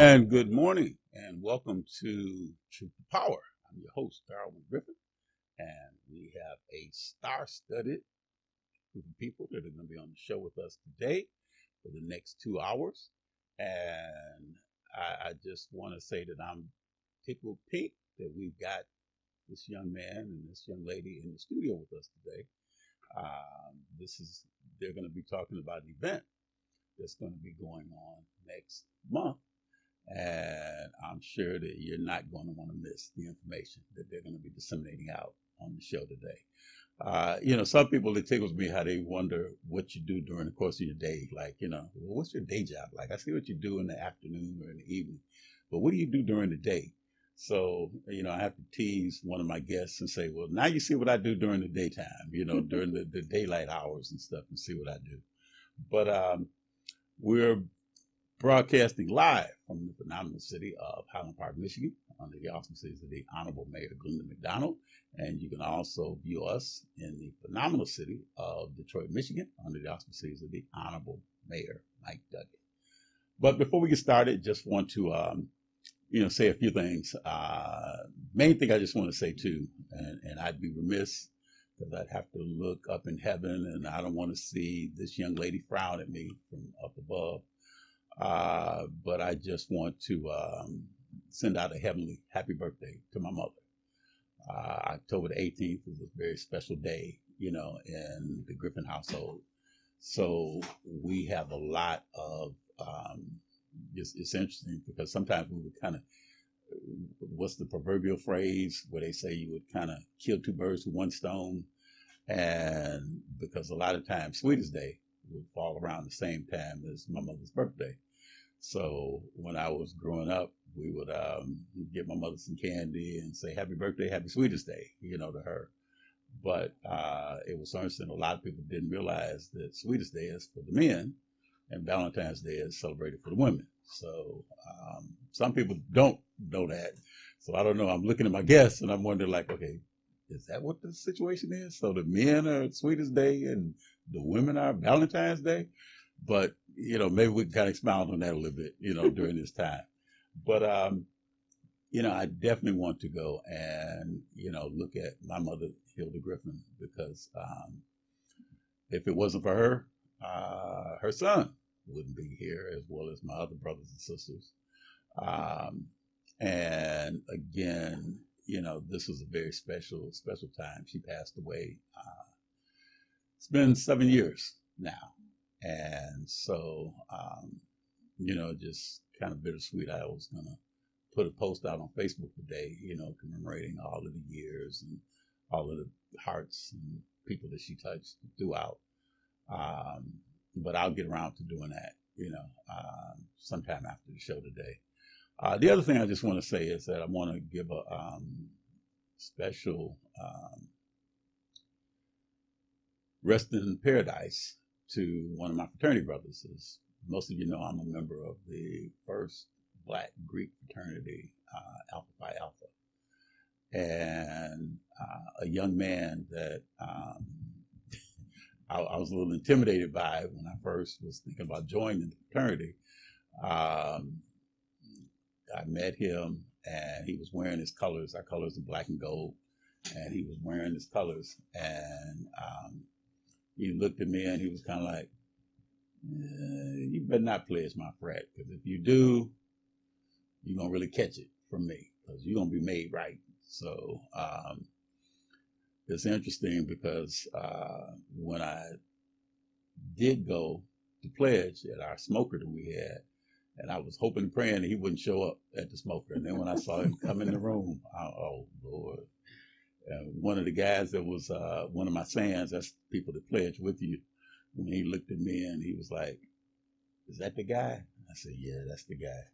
And good morning, and welcome to Truth to Power. I'm your host, Darwin Griffin, and we have a star-studded group of people that are going to be on the show with us today for the next 2 hours. And I just want to say that I'm tickled pink that we've got this young man and this young lady in the studio with us today. This is they're going to be talking about an event that's going to be going on next month, and I'm sure that you're not going to want to miss the information that they're going to be disseminating out on the show today. Some people, it tickles me how they wonder what you do during the course of your day. Like, well, what's your day job? Like, I see what you do in the afternoon or in the evening, but what do you do during the day? So, I have to tease one of my guests and say, well, now you see what I do during the daytime, during the daylight hours and stuff, and see what I do. But we're broadcasting live from the phenomenal city of Highland Park, Michigan, under the auspices of the Honorable Mayor Glenda McDonald. And you can also view us in the phenomenal city of Detroit, Michigan, under the auspices of the Honorable Mayor Mike Duggan. But before we get started, just want to, say a few things. Main thing I just want to say too, and I'd be remiss because I'd have to look up in heaven, and I don't want to see this young lady frown at me from up above. But I just want to send out a heavenly happy birthday to my mother. October the 18th is a very special day, in the Griffin household. So we have a lot of, it's interesting because sometimes we would kind of, what's the proverbial phrase where they say you would kind of kill two birds with one stone? And because a lot of times Sweetest Day would fall around the same time as my mother's birthday. So when I was growing up, we would give my mother some candy and say happy birthday, happy Sweetest Day, to her. But it was interesting. A lot of people didn't realize that Sweetest Day is for the men and Valentine's Day is celebrated for the women. So some people don't know that. So I don't know. I'm looking at my guests and I'm wondering like, okay, is that what the situation is? So the men are Sweetest Day and the women are Valentine's Day? But, maybe we can kind of expound on that a little bit, during this time. But, I definitely want to go and, look at my mother, Hilda Griffin, because if it wasn't for her son wouldn't be here, as well as my other brothers and sisters. And again, this was a very special time. She passed away. It's been 7 years now. And so, just kind of bittersweet. I was going to put a post out on Facebook today, commemorating all of the years and all of the hearts and people that she touched throughout. But I'll get around to doing that, sometime after the show today. The other thing I just want to say is that I want to give a special rest in paradise to one of my fraternity brothers. As most of you know, I'm a member of the first Black Greek fraternity, Alpha Phi Alpha. And a young man that I was a little intimidated by when I first was thinking about joining the fraternity. I met him and he was wearing his colors. Our colors are black and gold. And he was wearing his colors. And he looked at me and he was kind of like, you better not pledge my frat, because if you do, you're going to really catch it from me, because you're going to be made right. So it's interesting because when I did go to pledge at our smoker that we had, and I was hoping and praying that he wouldn't show up at the smoker. And then when I saw him come in the room, oh, Lord. One of the guys that was one of my sands, that's people that pledge with you, when he looked at me and he was like, is that the guy? I said, yeah, that's the guy.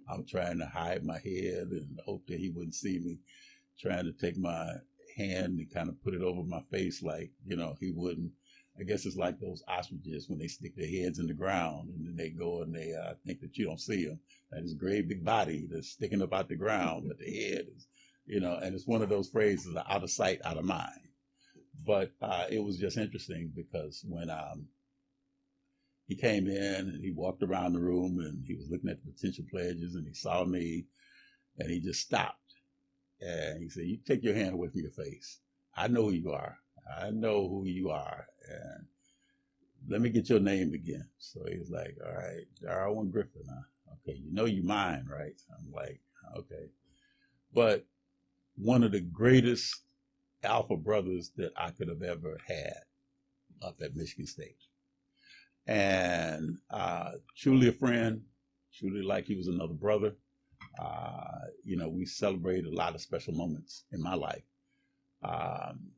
I'm trying to hide my head and hope that he wouldn't see me, trying to take my hand and kind of put it over my face like, he wouldn't. I guess it's like those ostriches when they stick their heads in the ground and then they go and they think that you don't see them. And his great big body that's sticking up out the ground, but the head is, and it's one of those phrases, out of sight, out of mind. But it was just interesting because when he came in and he walked around the room and he was looking at the potential pledges and he saw me and he just stopped. And he said, "You take your hand away from your face. I know who you are. I know who you are. And let me get your name again." So he was like, "All right, Darwin Griffin. Okay, you know you mine, right?" I'm like, "Okay." But one of the greatest alpha brothers that I could have ever had up at Michigan State. And truly a friend, truly like he was another brother. We celebrated a lot of special moments in my life, um,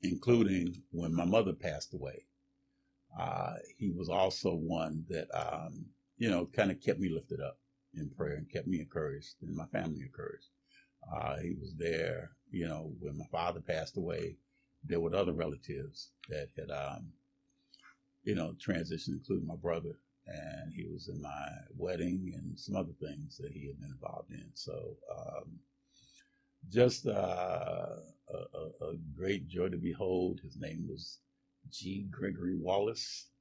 including when my mother passed away. He was also one that, kind of kept me lifted up in prayer and kept me encouraged and my family encouraged. He was there, when my father passed away. There were other relatives that had, transitioned, including my brother. And he was in my wedding and some other things that he had been involved in. So just a great joy to behold. His name was G. Gregory Wallace.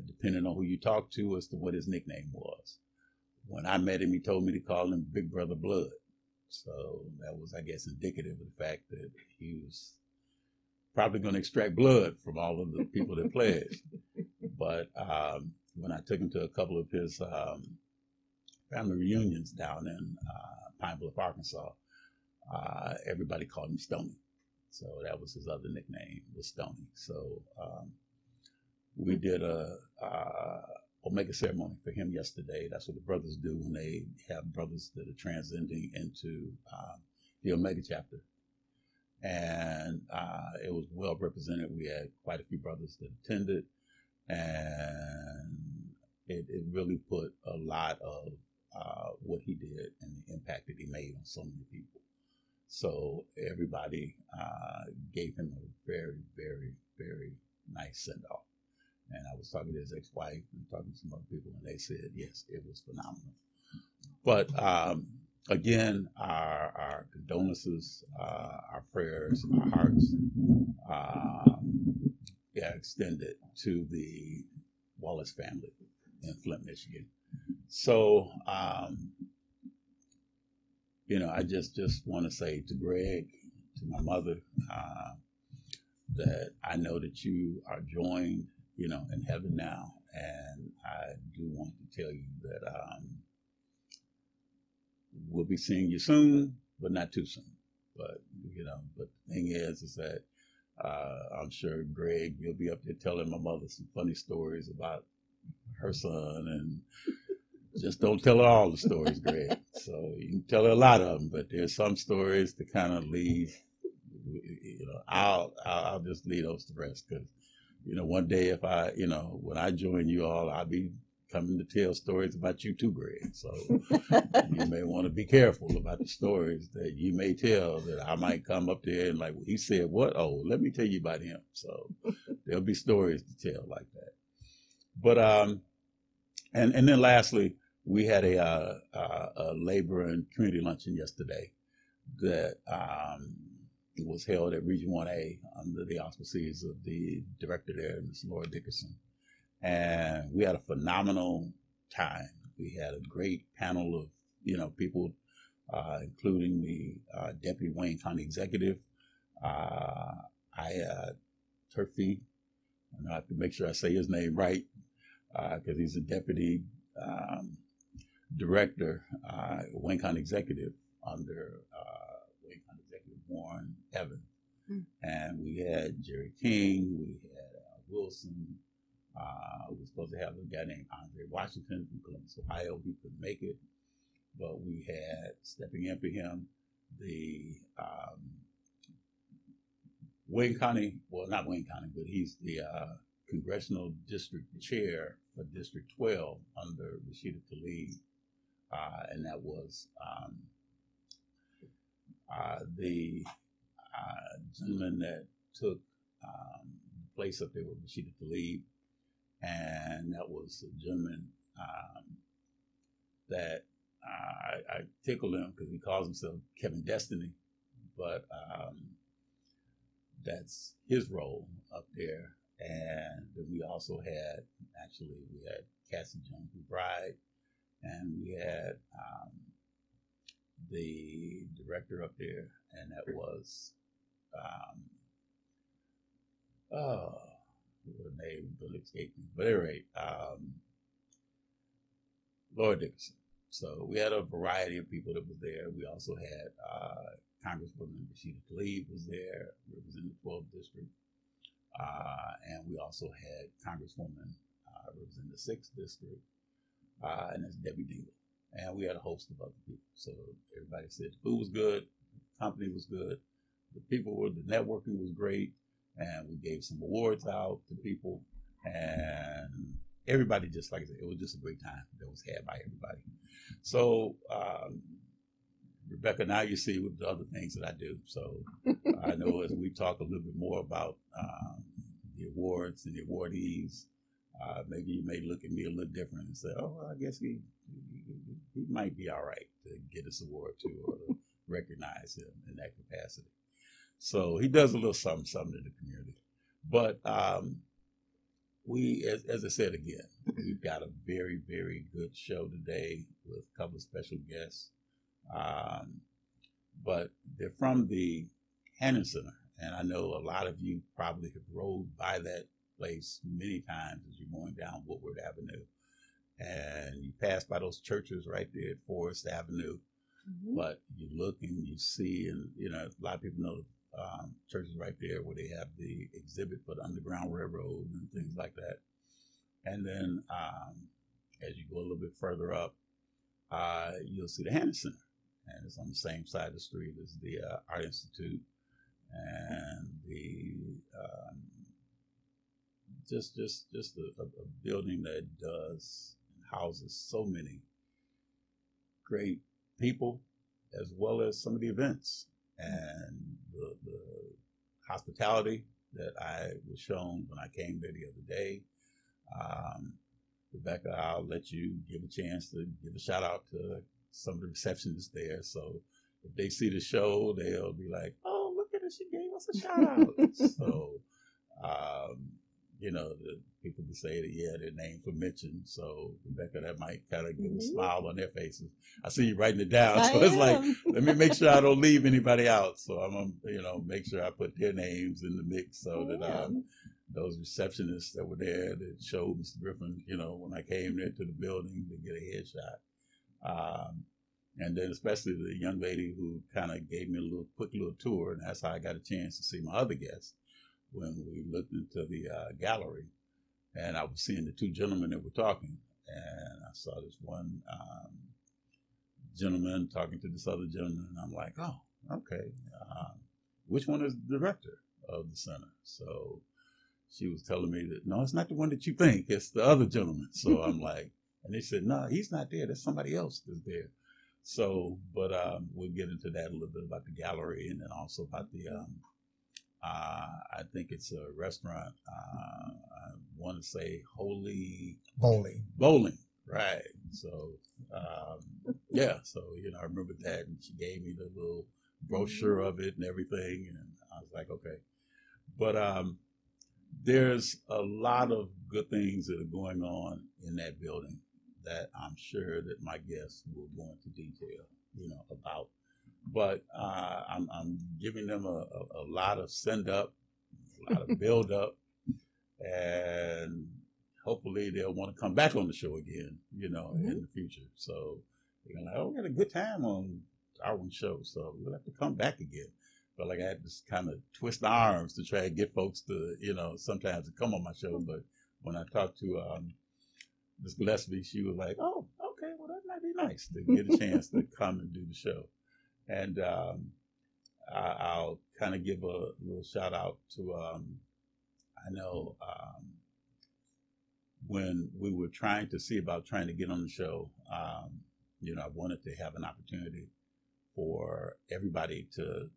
Depending on who you talk to as to what his nickname was. When I met him, he told me to call him Big Brother Blood. So that was, I guess, indicative of the fact that he was probably going to extract blood from all of the people that pledged. But when I took him to a couple of his family reunions down in Pine Bluff, Arkansas, everybody called him Stony. So that was his other nickname, was Stony. So we did a Omega ceremony for him yesterday. That's what the brothers do when they have brothers that are transcending into the Omega chapter. And it was well represented. We had quite a few brothers that attended, and it really put a lot of what he did and the impact that he made on so many people. So everybody gave him a very, very, very nice send-off. And I was talking to his ex-wife and talking to some other people, and they said, yes, it was phenomenal. But again, our condolences, our prayers, our hearts extended to the Wallace family in Flint, Michigan. So, I just want to say to Greg, to my mother, that I know that you are joined, in heaven now. And I do want to tell you that we'll be seeing you soon, but not too soon. But the thing is that I'm sure, Greg, you'll be up there telling my mother some funny stories about her son, and just don't tell her all the stories, Greg. So you can tell her a lot of them, but there's some stories to kind of leave. I'll just leave those to rest, because one day if I, when I join you all, I'll be coming to tell stories about you too, Greg. So you may want to be careful about the stories that you may tell, that I might come up there and like, well, he said what? Oh, let me tell you about him. So there'll be stories to tell like that. But and then lastly, we had a labor and community luncheon yesterday that was held at Region 1A under the auspices of the director there, Ms. Laura Dickerson. And we had a phenomenal time. We had a great panel of, people, including the Deputy Wayne County Executive, Turfy. I have to make sure I say his name right, because he's a Deputy Director, Wayne County Executive under Wayne County Executive Warren Evans. And we had Jerry King, we had Wilson. We were supposed to have a guy named Andre Washington from Columbus, Ohio. He couldn't make it, but we had, stepping in for him, the Wayne County, well, not Wayne County, but he's the Congressional District Chair for District 12 under Rashida Tlaib. And that was the gentleman that took the place up there with Rashida Tlaib. And that was a gentleman that I tickled him because he calls himself Kevin Destiny, but that's his role up there And then we also had, we had Cassie Jones McBride, and we had the director up there, and that was, oh, her name will escape me. But anyway, Laura Dickerson. So we had a variety of people that was there. We also had Congresswoman Rashida Tlaib was there, representing the 12th district. And we also had Congresswoman representing the 6th district, and that's Debbie Dingle. And we had a host of other people. So everybody said the food was good, the company was good, the networking was great, and we gave some awards out to people, and everybody, just like I said, it was just a great time that was had by everybody. So, Rebecca, now you see with the other things that I do. So I know as we talk a little bit more about the awards and the awardees, maybe you may look at me a little different and say, oh, well, I guess he might be all right to get this award too, or to recognize him in that capacity. So he does a little something in the community. But we, as I said again, we've got a very, very good show today with a couple of special guests. But they're from the Hannon Center, and I know a lot of you probably have rode by that place many times as you're going down Woodward Avenue, and you pass by those churches right there at Forest Avenue. Mm-hmm. But you look and you see, and a lot of people know churches right there where they have the exhibit for the Underground Railroad and things like that. And then as you go a little bit further up, you'll see the Hannon Center. And it's on the same side of the street as the Art Institute and the just a building that does and houses so many great people, as well as some of the events and the hospitality that I was shown when I came there the other day. Rebecca, I'll let you give a chance to give a shout out to some of the receptionists there. So if they see the show, they'll be like, oh, look at it, she gave us a shout out. So, the people can say that, yeah, their names were mentioned. So Rebecca, that might kind of give a smile on their faces. I see you writing it down. So it's like, let me make sure I don't leave anybody out. So I'm going to, make sure I put their names in the mix so that those receptionists that were there that showed Mr. Griffin, when I came there to the building to get a headshot. And then especially the young lady who kind of gave me a quick little tour, and that's how I got a chance to see my other guests when we looked into the gallery. And I was seeing the two gentlemen that were talking, and I saw this one gentleman talking to this other gentleman, and I'm like, oh, okay. Which one is the director of the center? So she was telling me that, no, it's not the one that you think, it's the other gentleman. So I'm like, and they said, no, he's not there. There's somebody else that's there. So, but we'll get into that a little bit about the gallery, and then also about the, I think it's a restaurant. I want to say Holy Bowling, right? So, yeah. So I remember that, and she gave me the little brochure of it and everything, and I was like, okay. But there's a lot of good things that are going on in that building that I'm sure that my guests will go into detail, about. But I'm giving them a lot of send up, a lot of build up, and hopefully they'll want to come back on the show again, in the future. So they're like, oh, we had a good time on our own show, so we'll have to come back again. But like I had to kind of twist arms to try and get folks to, sometimes to come on my show. But when I talked to Ms. Gillespie, she was like, oh, okay, well, that might be nice to get a chance to come and do the show. And I'll kind of give a little shout out to, I know when we were trying to get on the show, I wanted to have an opportunity for everybody to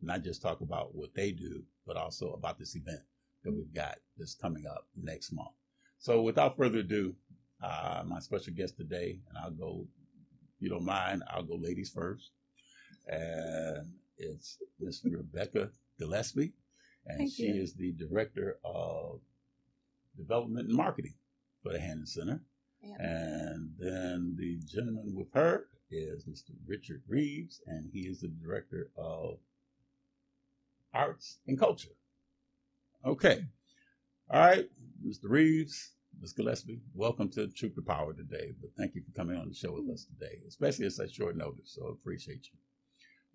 not just talk about what they do, but also about this event that we've got that's coming up next month. So without further ado, my special guest today, and I'll go, if you don't mind, I'll go ladies first. And it's Miss Rebecca Gillespie, and she is the director of Development and Marketing for the Hannon Center. Yeah. And then the gentleman with her is Mr. Richard Reeves, and he is the Director of Arts and Culture. Okay. All right, Mr. Reeves, Ms. Gillespie, welcome to Truth to Power today. But thank you for coming on the show with us today, especially at such short notice. So I appreciate you.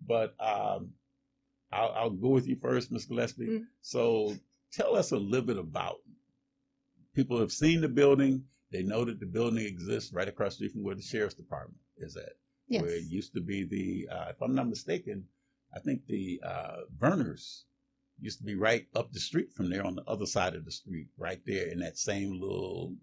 But I'll go with you first, Ms. Gillespie. Mm. So tell us a little bit about, people have seen the building. They know that the building exists right across the street from where the Sheriff's Department is at. Yes. Where it used to be the, if I'm not mistaken, I think the Verners used to be right up the street from there on the other side of the street, right there in that same little,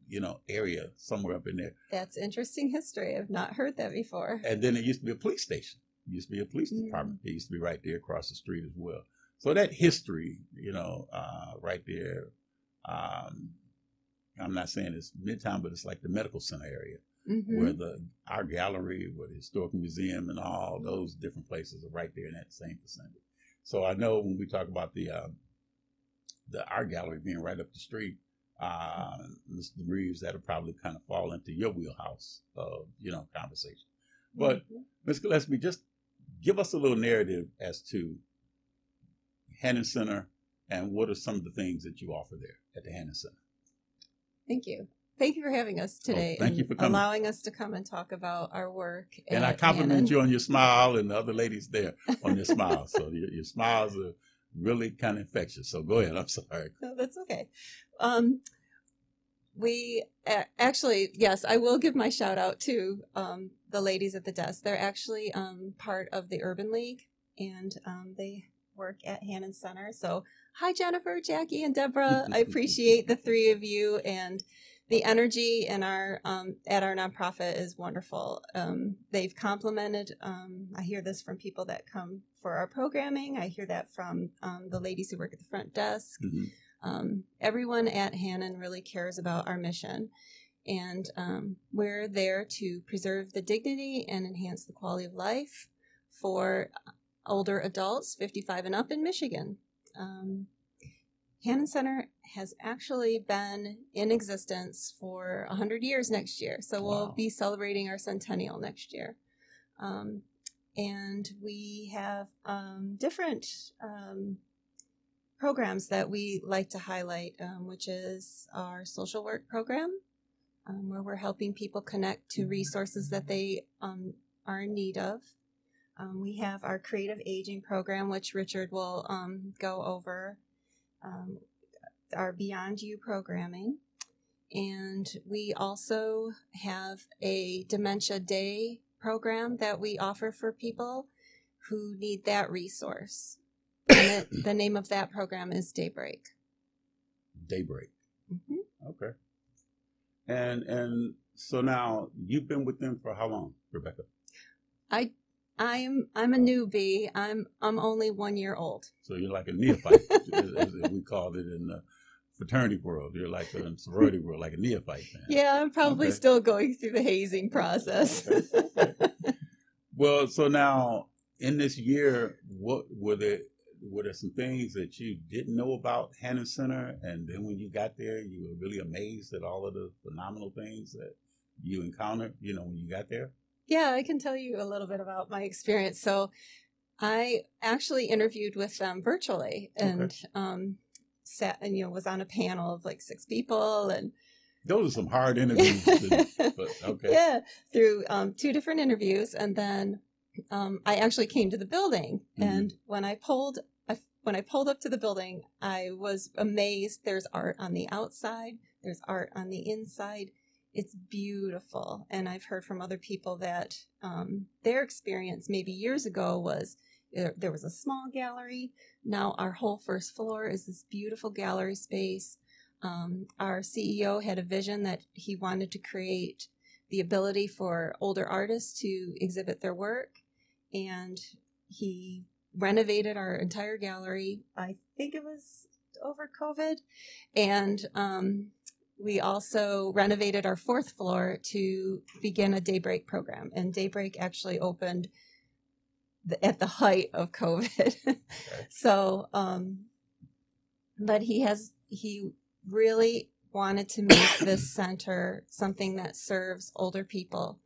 area somewhere up in there. That's interesting history. I've not heard that before. And then it used to be a police station. It used to be a police department. It used to be right there across the street as well. So that history, right there, I'm not saying it's Midtown, but it's like the medical center area, where our gallery, where the historical museum and all those different places are right there in that same vicinity. So I know when we talk about the art gallery being right up the street, Mr. Reeves, that'll probably kind of fall into your wheelhouse of, conversation. But Ms. Gillespie, just give us a little narrative as to Hannon Center and what are some of the things that you offer there at the Hannon Center. Thank you. Thank you for having us today. Thank you for coming. Allowing us to come and talk about our work. And I compliment you on your smile and the other ladies there on your smile. So your smiles are really kind of infectious. So go ahead. I'm sorry. No, that's okay. We actually, yes, I will give my shout out to the ladies at the desk. They're actually part of the Urban League, and they work at Hannon Center. So hi, Jennifer, Jackie, and Deborah. I appreciate the three of you, and the energy in our at our nonprofit is wonderful. They've complimented. I hear this from people that come for our programming. I hear that from the ladies who work at the front desk. Everyone at Hannon really cares about our mission, and we're there to preserve the dignity and enhance the quality of life for older adults 55 and up in Michigan. Hannon Center has actually been in existence for 100 years next year. So we'll be celebrating our centennial next year. And we have different programs that we like to highlight, which is our social work program, where we're helping people connect to resources that they are in need of. We have our creative aging program, which Richard will go over. Our Beyond You programming. And we also have a Dementia Day program that we offer for people who need that resource. And the name of that program is Daybreak. Daybreak. Okay. And so now you've been with them for how long, Rebecca? I'm a newbie. I'm only 1 year old. So you're like a neophyte, as we called it in the fraternity world. You're like in the sorority world, like a neophyte. Man. Yeah, I'm probably still going through the hazing process. Okay. Well, so now in this year, what were there some things that you didn't know about Hannon Center, and then when you got there, you were really amazed at all of the phenomenal things that you encountered, when you got there? Yeah, I can tell you a little bit about my experience. So I actually interviewed with them virtually and sat and, was on a panel of like 6 people. And those are some hard interviews. But okay. Yeah, through 2 different interviews. And then I actually came to the building. And when I pulled up to the building, I was amazed. There's art on the outside. There's art on the inside. It's beautiful. And I've heard from other people that their experience maybe years ago was there was a small gallery. Now our whole first floor is this beautiful gallery space. Our CEO had a vision that he wanted to create the ability for older artists to exhibit their work. And he renovated our entire gallery. I think it was over COVID. And we also renovated our 4th floor to begin a Daybreak program. And Daybreak actually opened at the height of COVID. Okay. So, but he really wanted to make this center something that serves older people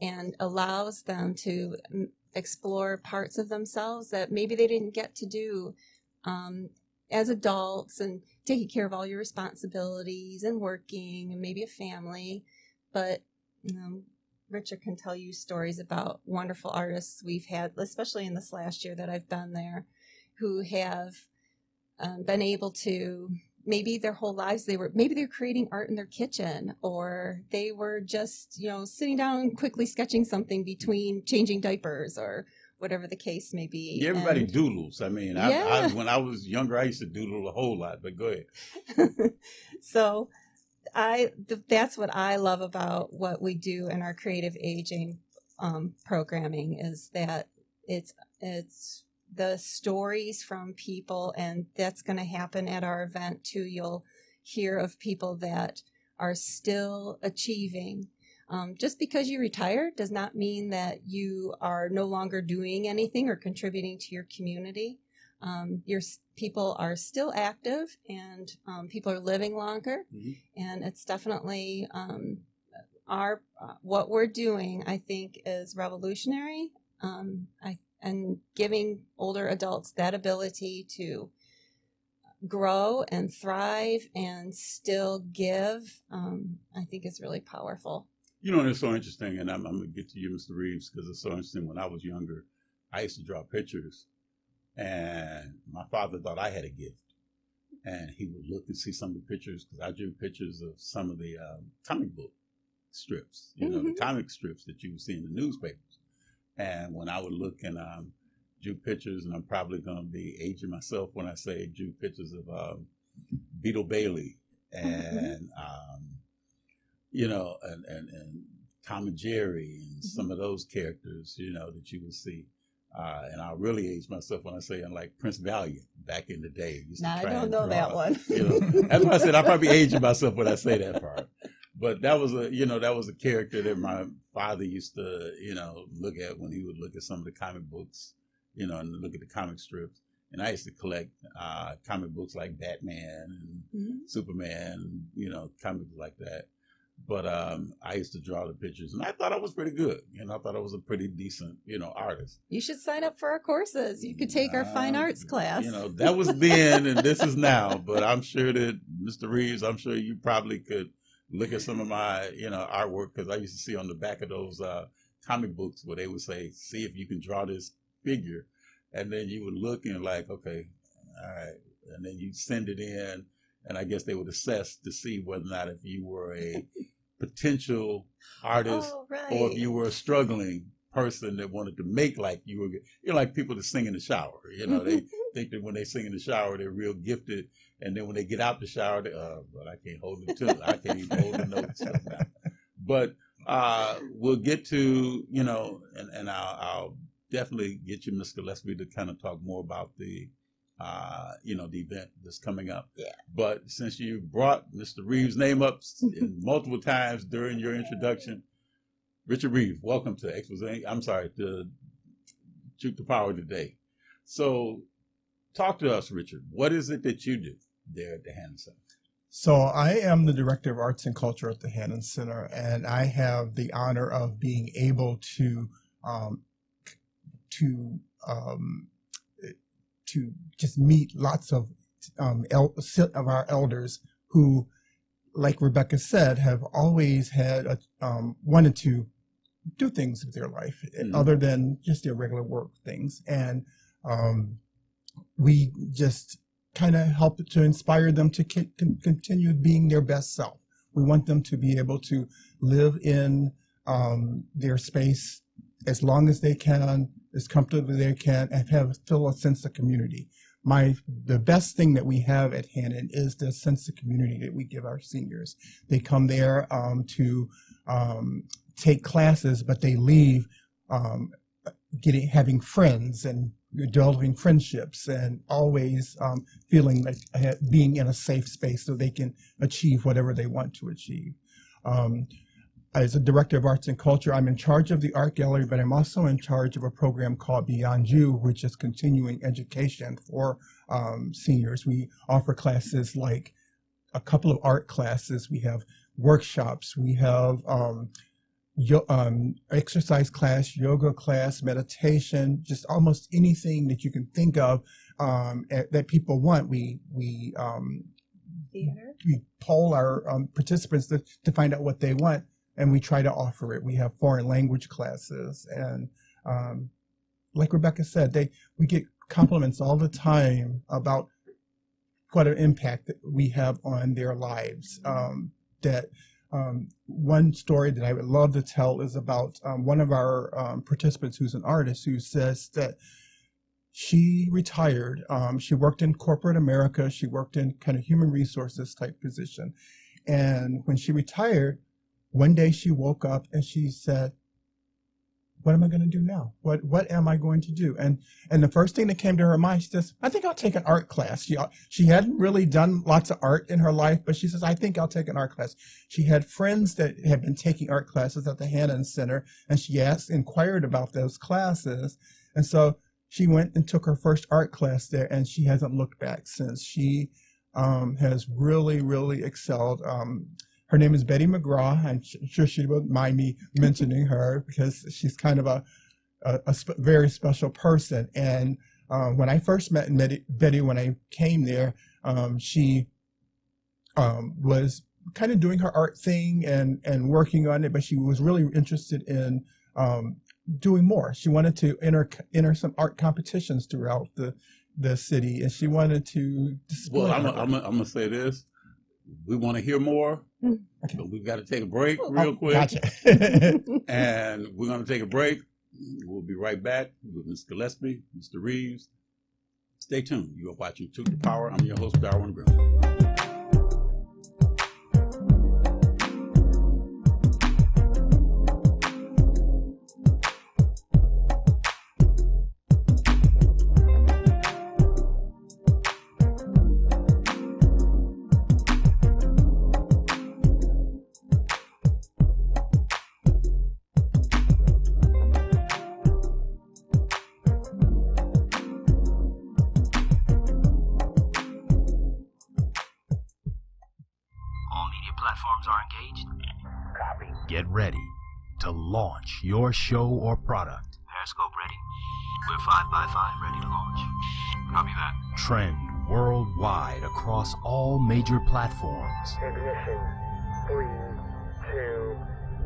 and allows them to explore parts of themselves that maybe they didn't get to do as adults, and taking care of all your responsibilities and working and maybe a family. But Richard can tell you stories about wonderful artists we've had, especially in this last year that I've been there, who have been able to, maybe their whole lives maybe they're creating art in their kitchen, or they were just sitting down quickly sketching something between changing diapers, or whatever the case may be. Yeah, everybody doodles. I mean, yeah. when I was younger, I used to doodle a whole lot, but go ahead. So that's what I love about what we do in our creative aging programming, is that it's the stories from people, and that's going to happen at our event too. You'll hear of people that are still achieving. Just because you retired does not mean that you are no longer doing anything or contributing to your community. Your people are still active, and people are living longer. Mm-hmm. And it's definitely what we're doing, I think, is revolutionary. And giving older adults that ability to grow and thrive and still give, I think is really powerful. And it's so interesting, and I'm going to get to you, Mr. Reeves, because it's so interesting. When I was younger, I used to draw pictures, and my father thought I had a gift. And he would look and see some of the pictures, because I drew pictures of some of the comic book strips, the comic strips that you would see in the newspapers. And when I would look and drew pictures, and I'm probably going to be aging myself when I say drew pictures of Beetle Bailey and, and Tom and Jerry and some of those characters, that you would see. And I'll really age myself when I say, like Prince Valiant back in the day. I don't know that one. That's why I said I'll probably aging myself when I say that part. But that was a character that my father used to, look at when he would look at some of the comic books, and look at the comic strips. And I used to collect comic books like Batman and Superman, comics like that. But I used to draw the pictures, and I thought I was pretty good. I thought I was a pretty decent, artist. You should sign up for our courses. You could take our fine arts class. That was then, and this is now. But I'm sure that, Mr. Reeves, I'm sure you probably could look at some of my, artwork, because I used to see on the back of those comic books where they would say, see if you can draw this figure. And then you would look and like, okay, all right. And then you'd send it in, and I guess they would assess to see whether or not if you were a potential artist or if you were a struggling person that wanted to make like you were, like people that sing in the shower. They think that when they sing in the shower, they're real gifted. And then when they get out the shower, but I can't hold it to, I can't even hold the notes now. But we'll get to, and I'll definitely get you, Ms. Gillespie, to kind of talk more about the event that's coming up. Yeah. But since you brought Mr. Reeves' name up multiple times during your introduction, Richard Reeves, welcome to to Truth to Power today. So talk to us, Richard. What is it that you do there at the Hannon Center? So I am the Director of Arts and Culture at the Hannon Center, and I have the honor of being able to just meet lots of our elders who, like Rebecca said, have always had wanted to do things with their life other than just their regular work things. And we just kind of help to inspire them to continue being their best self. We want them to be able to live in their space as long as they can, as comfortably as they can, and feel a sense of community. The best thing that we have at Hannon is the sense of community that we give our seniors. They come there to take classes, but they leave having friends and developing friendships, and always feeling like being in a safe space so they can achieve whatever they want to achieve. As a Director of Arts and Culture, I'm in charge of the art gallery, but I'm also in charge of a program called Beyond You, which is continuing education for seniors. We offer classes like a couple of art classes. We have workshops. We have exercise class, yoga class, meditation, just almost anything that you can think of that people want. We poll our participants to find out what they want, and we try to offer it. We have foreign language classes, and like Rebecca said, we get compliments all the time about what an impact that we have on their lives. One story that I would love to tell is about one of our participants who's an artist, who says that she retired. She worked in corporate America. She worked in kind of human resources type position. And when she retired, one day she woke up and she said, what am I going to do now? What am I going to do? And the first thing that came to her mind, she says, I think I'll take an art class. She hadn't really done lots of art in her life, but she says, I think I'll take an art class. She had friends that had been taking art classes at the Hannon Center, and she inquired about those classes. And so she went and took her first art class there, and she hasn't looked back since. She has really, really excelled. Her name is Betty McGraw. I'm sure she won't mind me mentioning her because she's kind of a very special person. And when I first met Betty, when I came there, she was kind of doing her art thing and working on it, but she was really interested in doing more. She wanted to enter some art competitions throughout the city, and she wanted to display. Well, I'm gonna say this. We want to hear more, but we've got to take a break real quick. Gotcha. And we're going to take a break. We'll be right back with Mr. Gillespie, Mr. Reeves. Stay tuned. You are watching To the Power. I'm your host, Darwin Griffin. Get ready to launch your show or product. Periscope ready. We're 5x5 ready to launch. Copy that. Trend worldwide across all major platforms. Ignition. 3, 2,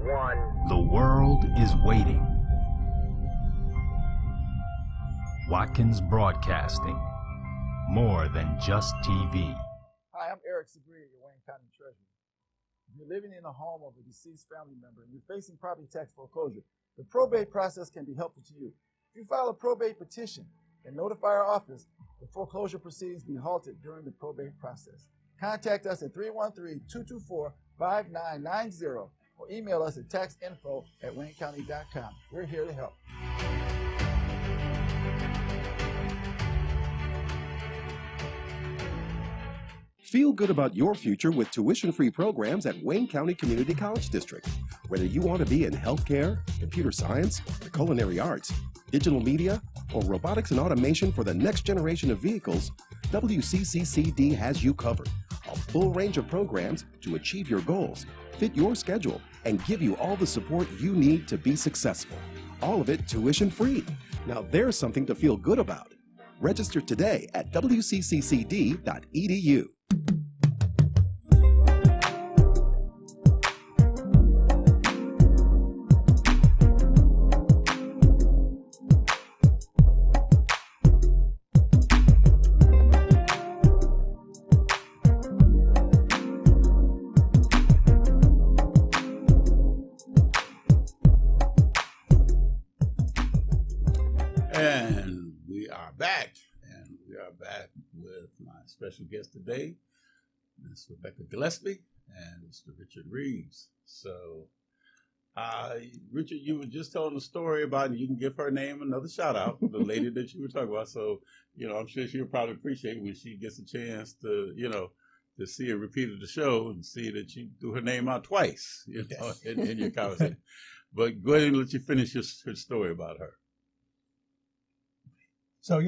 1. The world is waiting. Watkins Broadcasting. More than just TV. Hi, I'm Eric Sabria, your Wayne County Treasurer. If you're living in a home of a deceased family member and you're facing property tax foreclosure, the probate process can be helpful to you. If you file a probate petition and notify our office, the foreclosure proceedings be halted during the probate process. Contact us at 313-224-5990 or email us at taxinfo@waynecounty.com. We're here to help. Feel good about your future with tuition-free programs at Wayne County Community College District. Whether you want to be in healthcare, computer science, the culinary arts, digital media, or robotics and automation for the next generation of vehicles, WCCCD has you covered. A full range of programs to achieve your goals, fit your schedule, and give you all the support you need to be successful. All of it tuition-free. Now there's something to feel good about. Register today at wcccd.edu. And we are back. And we are back with my special guest today, Ms. Rebecca Gillespie and Mr. Richard Reeves. So, Richard, you were just telling a story about, and you can give her name another shout out, the lady that you were talking about. So, I'm sure she'll probably appreciate when she gets a chance to, to see a repeat of the show and see that you threw her name out twice, Yes. in your conversation. But go ahead and let you finish her story about her. So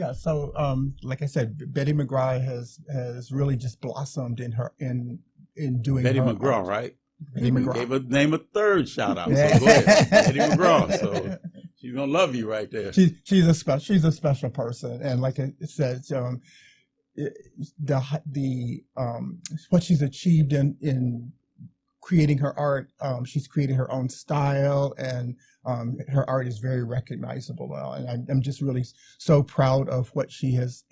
like I said, Betty McGraw has really just blossomed in in doing Betty her McGraw, art. right? Betty McGraw. Gave her name a third shout out. So Yeah. go ahead, Betty McGraw. So she's gonna love you right there. She's a special person, and like I said, what she's achieved in creating her art, she's created her own style, and her art is very recognizable now. And I'm just really so proud of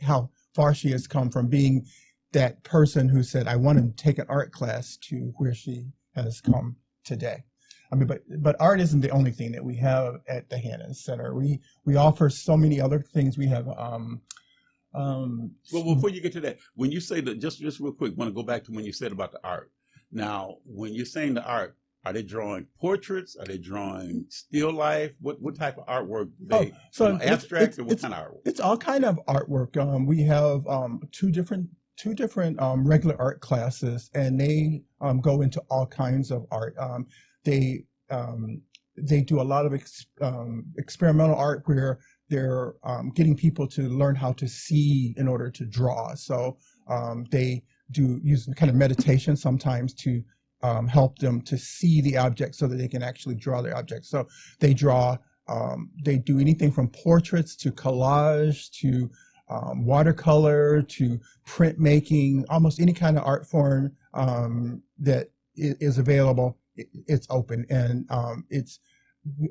how far she has come from being that person who said, I want to take an art class, to where she has come today. I mean, but art isn't the only thing that we have at the Hannon Center. We offer so many other things. We have Well, before you get to that, when you say that, just real quick, want to go back to when you said about the art. Now, when you're saying the art, are they drawing portraits? Are they drawing still life? What type of artwork? Abstract, or what kind of artwork? It's all kind of artwork. We have two different regular art classes, and they go into all kinds of art. They do a lot of experimental art where they're getting people to learn how to see in order to draw. So they do use kind of meditation sometimes to help them to see the object so that they can actually draw their object. So they draw, they do anything from portraits to collage to watercolor to printmaking, almost any kind of art form that is available. It's open, and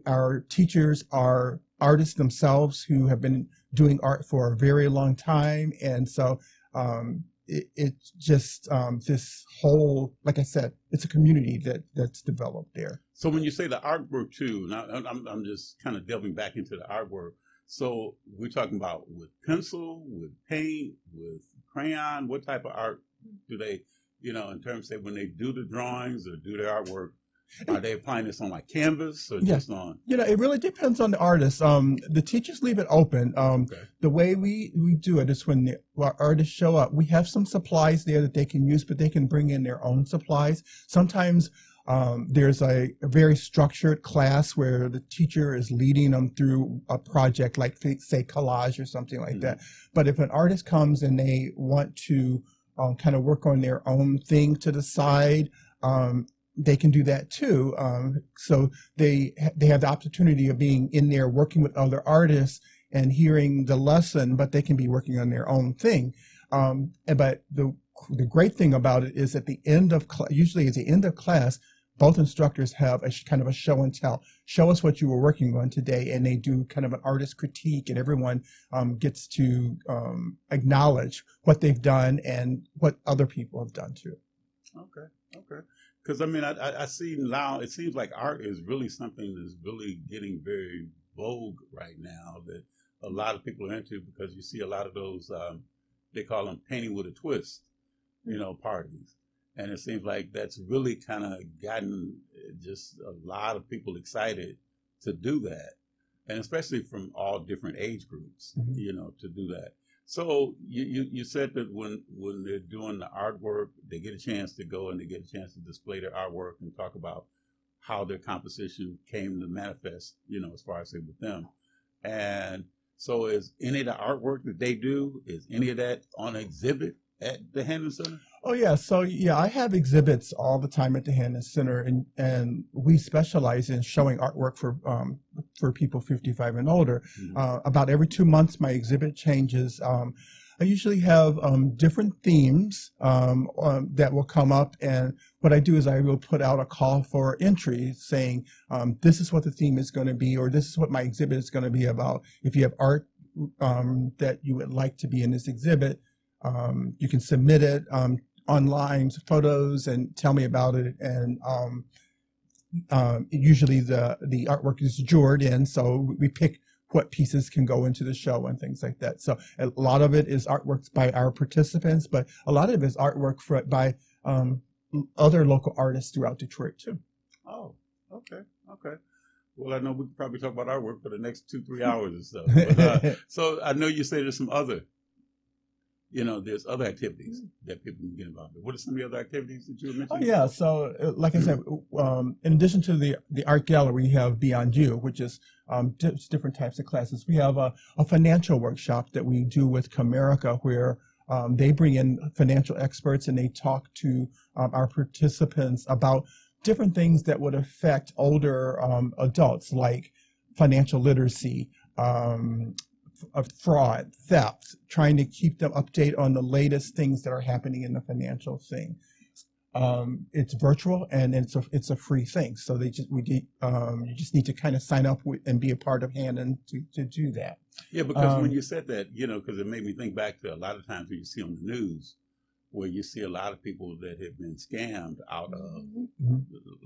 our teachers are artists themselves who have been doing art for a very long time, and so it's just this whole, like I said, it's a community that's developed there. So when you say the artwork too, now I'm just kind of delving back into the artwork. So we're talking about with pencil, with paint, with crayon. What type of art do they, in terms of when they do the drawings or do their artwork, are they applying this on like canvas or just on? It really depends on the artist. The teachers leave it open. Okay. The way we do it is when our artists show up, we have some supplies there that they can use, but they can bring in their own supplies. Sometimes there's a very structured class where the teacher is leading them through a project like, say, collage or something like that. But if an artist comes and they want to kind of work on their own thing to the side, they can do that too. So they have the opportunity of being in there working with other artists and hearing the lesson, but they can be working on their own thing. But the great thing about it is at the end of usually at the end of class, both instructors have a kind of a show and tell. Show us what you were working on today, and they do kind of an artist critique, and everyone gets to acknowledge what they've done and what other people have done too. Okay. Because I mean, I see now it seems like art is really something that's really getting very vogue right now, that a lot of people are into, because you see a lot of those they call them painting with a twist, parties. And it seems like that's really kind of gotten just a lot of people excited to do that. And especially from all different age groups, to do that. So you said that when they're doing the artwork, they get a chance to go and they get a chance to display their artwork and talk about how their composition came to manifest, as far as with them. And so is any of the artwork that they do, is any of that on exhibit at the Hannon Center? Oh yeah, so I have exhibits all the time at the Hannon Center, and we specialize in showing artwork for people 55 and older. About every 2 months, my exhibit changes. I usually have different themes that will come up, and what I do is I will put out a call for entry saying, this is what the theme is going to be, or this is what my exhibit is going to be about. If you have art that you would like to be in this exhibit, you can submit it online, photos, and tell me about it. And usually the artwork is jeweled in, so we pick what pieces can go into the show and things like that. So a lot of it is artworks by our participants, but a lot of it is artwork by other local artists throughout Detroit too. Oh, okay. Well, I know we could probably talk about artwork for the next 2-3 hours or so. But, so I know you say there's some other, there's other activities that people can get involved in. What are some of the other activities that you were mentioning? Oh, yeah. So like I said, in addition to the art gallery, we have Beyond You, which is different types of classes. We have a financial workshop that we do with Comerica, where They bring in financial experts and they talk to our participants about different things that would affect older adults, like financial literacy, of fraud, theft, trying to keep them updated on the latest things that are happening in the financial thing. It's virtual and it's a free thing. So you just need to kind of sign up and be a part of Hannon to do that. Yeah, because when you said that, because it made me think back to a lot of times when you see on the news where you see a lot of people that have been scammed out of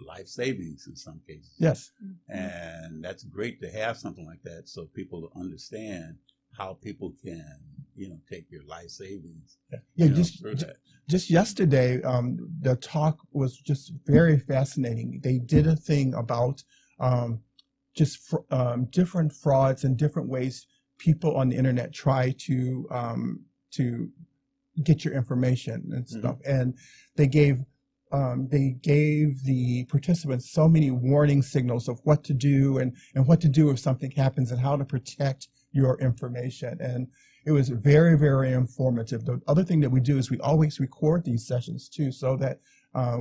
life savings in some cases. Yes. And that's great to have something like that so people understand how people can, take your life savings. Yeah, just yesterday, the talk was just very fascinating. They did a thing about different frauds and different ways people on the internet try to get your information and stuff. And they gave the participants so many warning signals of what to do and what to do if something happens and how to protect your information. And it was very, very informative. The other thing that we do is we always record these sessions too, so that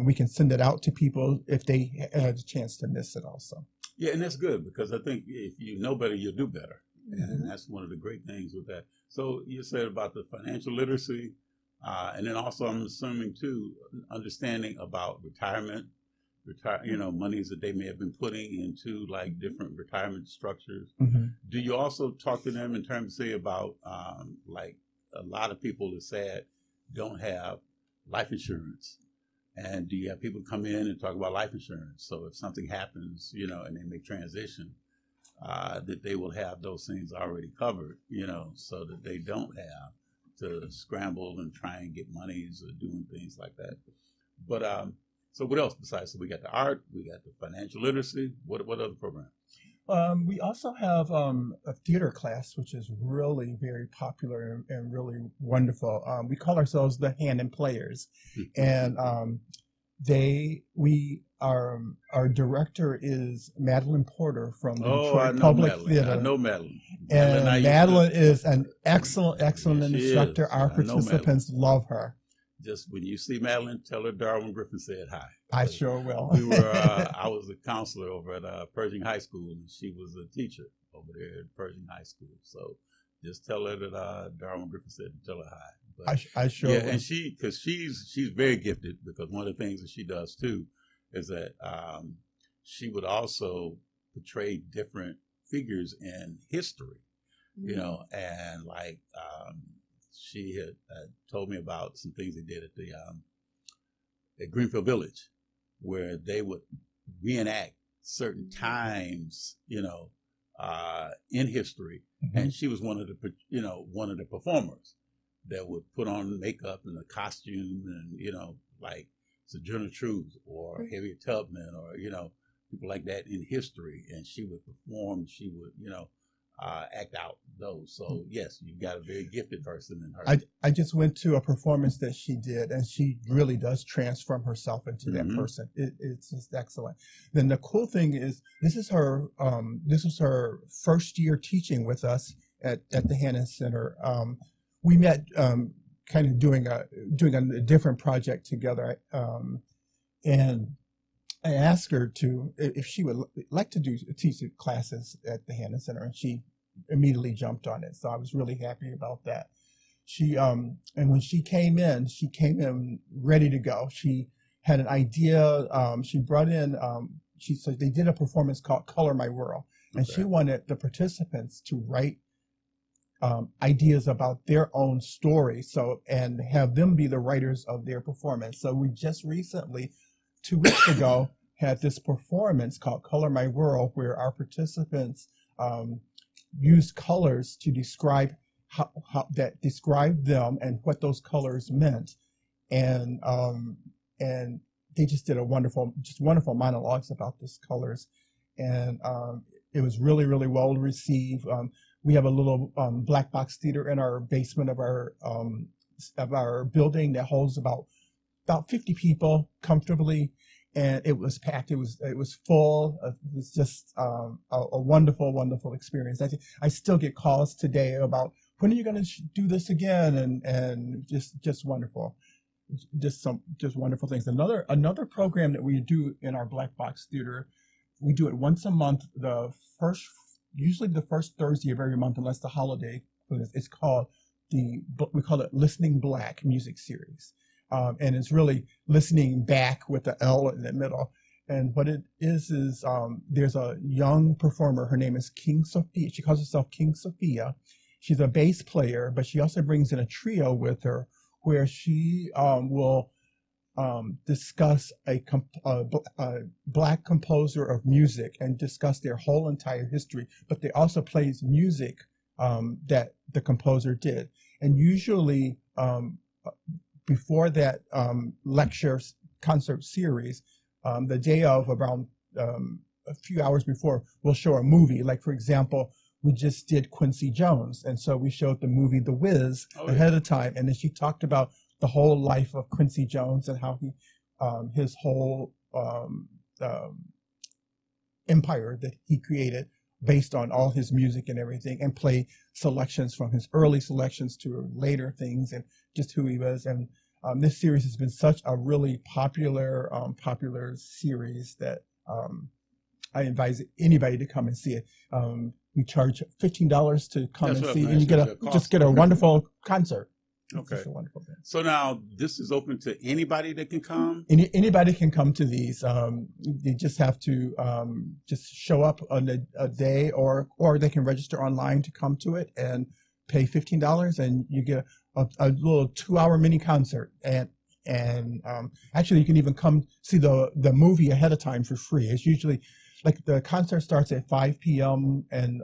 we can send it out to people if they had a chance to miss it also. Yeah, and that's good because I think if you know better, you'll do better. And that's one of the great things with that. So you said about the financial literacy, and then also I'm assuming too, understanding about retirement, monies that they may have been putting into like different retirement structures. Do you also talk to them in terms, say, about like a lot of people that said don't have life insurance? And do you have people come in and talk about life insurance? So if something happens, and they make transition, that they will have those things already covered, so that they don't have to scramble and try and get monies or doing things like that. But so what else besides? So we got the art, we got the financial literacy. What other programs? We also have a theater class, which is really very popular and really wonderful. We call ourselves the Hannon Players, and our director is Madeline Porter from Detroit Public Theater. I know Madeline. And Madeline is an excellent instructor. Our participants love her. Just when you see Madeline, tell her Darwin Griffin said hi. I sure will. I was a counselor over at Pershing High School, and she was a teacher over there at Pershing High School. So just tell her that Darwin Griffin said to tell her hi. But, I sure will. And because she's very gifted, because one of the things that she does too is that she would also portray different figures in history, and like she had told me about some things they did at Greenfield Village, where they would reenact certain times, in history, and she was one of the performers that would put on makeup and the costume, and like Sojourner Truth or Harriet Tubman or people like that in history, and she would perform. She would act out those. So yes, you've got a very gifted person in her. I just went to a performance that she did, and she really does transform herself into that person. It's just excellent. Then the cool thing is this was her first year teaching with us at the Hannon Center. We met kind of doing a different project together, and I asked her if she would like to teach classes at the Hannon Center, and she immediately jumped on it. So I was really happy about that. She and when she came in ready to go. She had an idea. She brought in. She said they did a performance called "Color My World," and she wanted the participants to write ideas about their own story. And have them be the writers of their performance. So we just recently, 2 weeks ago, had this performance called Color My World, where our participants used colors to describe describe them and what those colors meant. And they just did wonderful monologues about those colors. And it was really, really well received. We have a little black box theater in our basement of our building that holds about 50 people comfortably, and it was packed. It was full. It was just a wonderful, wonderful experience. I still get calls today about when are you going to do this again? And just wonderful. Just wonderful things. Another program that we do in our Black Box Theater, we do it once a month, usually the first Thursday of every month, unless the holiday. It's called we call it Listening Black Music Series. And it's really listening back with the L in the middle. And what it is there's a young performer. Her name is King Sophia. She calls herself King Sophia. She's a bass player, but she also brings in a trio with her where she will discuss a Black composer of music and discuss their whole entire history. But they also plays music that the composer did. And usually before that concert series, the day of, around a few hours before, we'll show a movie. Like, for example, we just did Quincy Jones, and so we showed the movie The Wiz ahead of time, and then she talked about the whole life of Quincy Jones and how he, his whole empire that he created based on all his music and everything, and play selections from his early selections to later things and just who he was. And this series has been such a really popular series that I advise anybody to come and see it. We charge $15 to come and see, and you get a wonderful concert. Okay. It's a wonderful thing. So now this is open to anybody that can come? Anybody can come to these. You just have to just show up on a day, or they can register online to come to it and pay $15, and you get a little 2-hour mini concert. And actually, you can even come see the movie ahead of time for free. It's usually, like, the concert starts at 5 p.m. and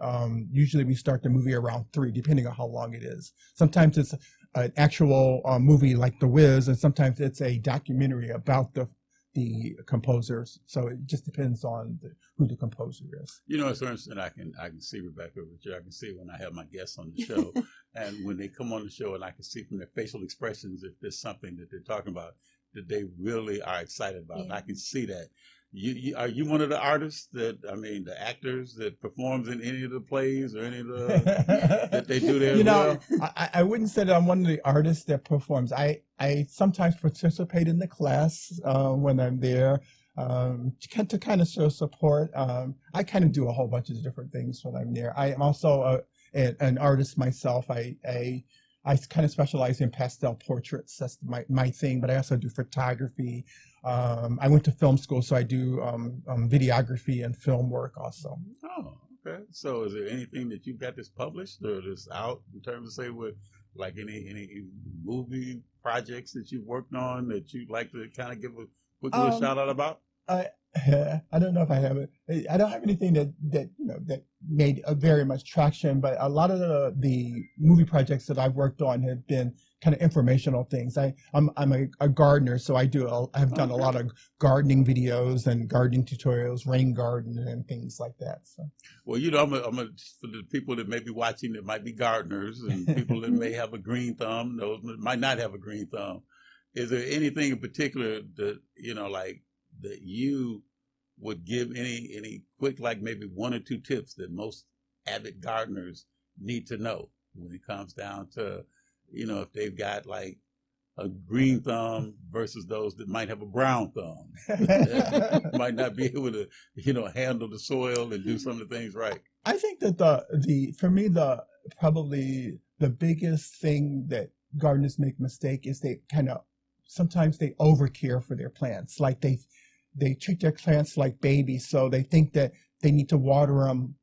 usually we start the movie around 3, depending on how long it is. Sometimes it's an actual movie like The Wiz, and sometimes it's a documentary about the composers. So it just depends on who the composer is. You know, it's interesting. I can see Rebecca Richard. I can see when I have my guests on the show, and when they come on the show, and I can see from their facial expressions if there's something that they're talking about that they really are excited about. Yeah. I can see that. Are you one of the artists the actors that performs in any of the plays or any of the that they do there? You know, I wouldn't say that I'm one of the artists that performs. I sometimes participate in the class when I'm there to kind of show support. I kind of do a whole bunch of different things when I'm there. I am also an artist myself. I kind of specialize in pastel portraits. That's my thing, but I also do photography. I went to film school, so I do videography and film work also. Oh, okay. So is there anything that you've got that's published or that's out in terms of, say, with like any movie projects that you've worked on that you'd like to kind of give a quick little shout out about? I don't know if I have it. I don't have anything that made very much traction, but a lot of the movie projects that I've worked on have been kind of informational things. I'm a gardener, so I've done a lot of gardening videos and gardening tutorials, rain garden and things like that. So, well, for the people that may be watching that might be gardeners and people that may have a green thumb, those that might not have a green thumb. Is there anything in particular that that you would give any quick, like maybe 1 or 2 tips that most avid gardeners need to know when it comes down to, if they've got like a green thumb versus those that might have a brown thumb, might not be able to, handle the soil and do some of the things right? I think that for me, probably the biggest thing that gardeners make mistake is sometimes they overcare for their plants. Like they treat their plants like babies, so they think that they need to water them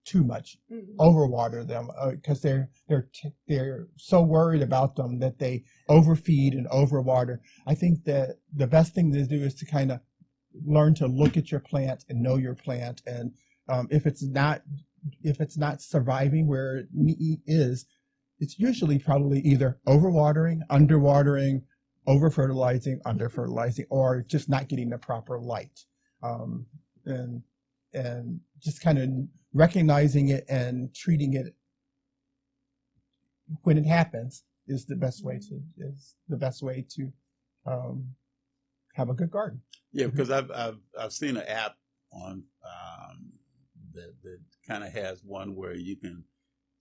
too much, overwater them, because they're so worried about them that they overfeed and overwater. I think that the best thing to do is to kind of learn to look at your plant and know your plant, and if it's not surviving where it is, it's usually probably either overwatering, underwatering, over-fertilizing, under-fertilizing, or just not getting the proper light. And just kind of recognizing it and treating it when it happens is the best way to have a good garden. Yeah, because I've seen an app on that kind of has one where you can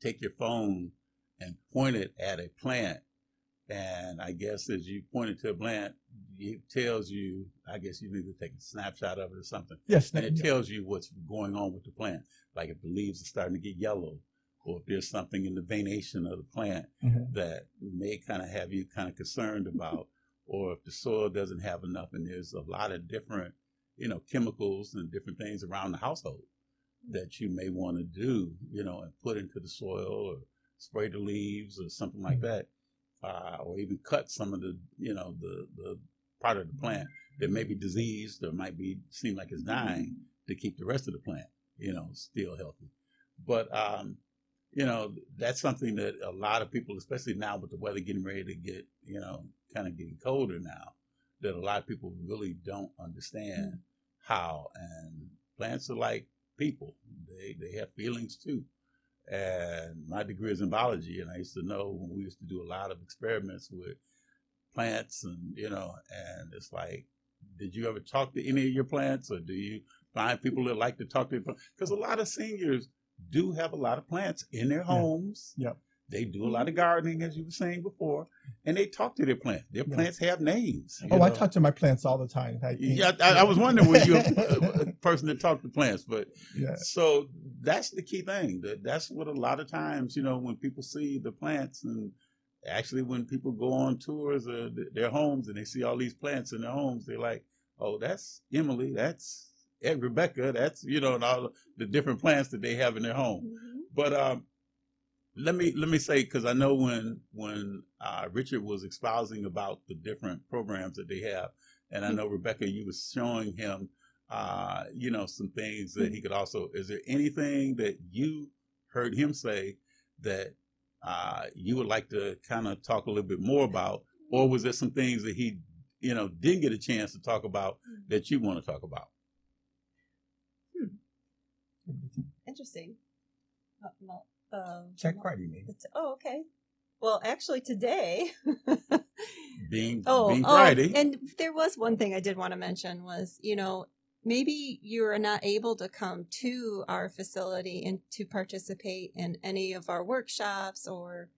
take your phone and pointed at a plant. And I guess as you pointed to a plant, it tells you, I guess you need to take a snapshot of it or something. Yes. And it tells you what's going on with the plant. Like if the leaves are starting to get yellow, or if there's something in the veination of the plant that may kind of have you kind of concerned about, or if the soil doesn't have enough, and there's a lot of different, chemicals and different things around the household that you may want to do, and put into the soil or spray the leaves or something like that, or even cut some of the, the part of the plant that may be diseased or might seem like it's dying to keep the rest of the plant, still healthy. But, that's something that a lot of people, especially now with the weather getting ready to get, kind of getting colder now, that a lot of people really don't understand how. And plants are like people. They have feelings too. And my degree is in biology, and I used to know when we used to do a lot of experiments with plants, and and it's like, did you ever talk to any of your plants, or do you find people that like to talk to your plants? Because a lot of seniors do have a lot of plants in their homes. Yep. They do a lot of gardening, as you were saying before, and they talk to their plants. Their plants have names. I talk to my plants all the time. I was wondering were you a person that talked to plants, but so that's the key thing. That's what a lot of times, when people see the plants, and actually when people go on tours of their homes and they see all these plants in their homes, they're like, oh, that's Emily, that's Rebecca, that's, and all the different plants that they have in their home. But let me say, because I know when Richard was espousing about the different programs that they have, and I know, Rebecca, you was showing him, some things that he could also, is there anything that you heard him say that you would like to kind of talk a little bit more about, or was there some things that he, didn't get a chance to talk about that you want to talk about? Interesting. Check Friday, maybe. Oh, okay. Well, actually, today, being Friday, and there was one thing I did want to mention was, maybe you're not able to come to our facility and to participate in any of our workshops, or,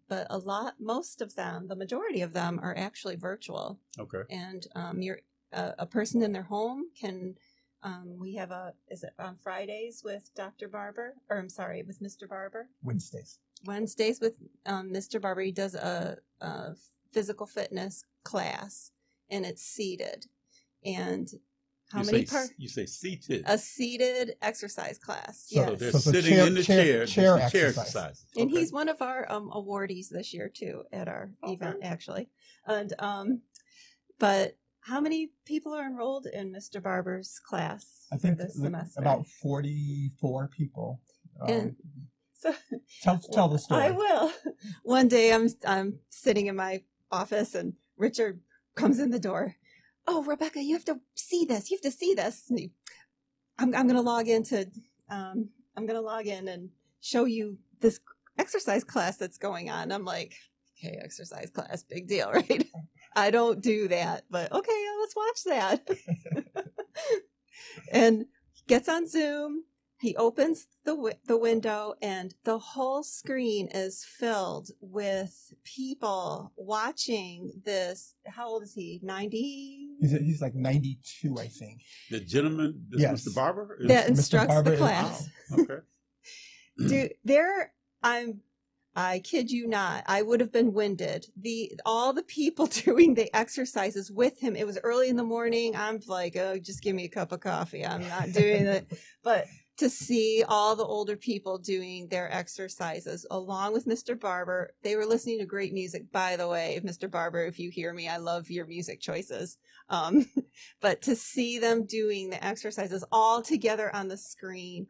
but most of them, the majority of them, are actually virtual. Okay. And you're a person in their home can. We have is it on Fridays with Dr. Barber? Or I'm sorry, with Mr. Barber? Wednesdays with Mr. Barber. He does a physical fitness class, and it's seated. And you say seated? A seated exercise class. So they're sitting in the chair exercises. And he's one of our awardees this year, too, at our event, actually. And but how many people are enrolled in Mr. Barber's class? I think this semester? About 44 people. And so, tell the story. I will. One day I'm sitting in my office, and Richard comes in the door. Oh, Rebecca, you have to see this. You have to see this. I'm going to log into. I'm going to log in and show you this exercise class that's going on. I'm like, okay, exercise class, big deal, right? I don't do that, but okay, let's watch that. And gets on Zoom. He opens the window, and the whole screen is filled with people watching this. How old is he? 90? He's like 92, I think. The gentleman, yes. Mr. Barber, that instructs the class. Wow. Okay. Dude, I kid you not, I would have been winded. All the people doing the exercises with him, it was early in the morning. I'm like, oh, just give me a cup of coffee. I'm not doing it. But to see all the older people doing their exercises along with Mr. Barber, they were listening to great music. By the way, Mr. Barber, if you hear me, I love your music choices. But to see them doing the exercises all together on the screen,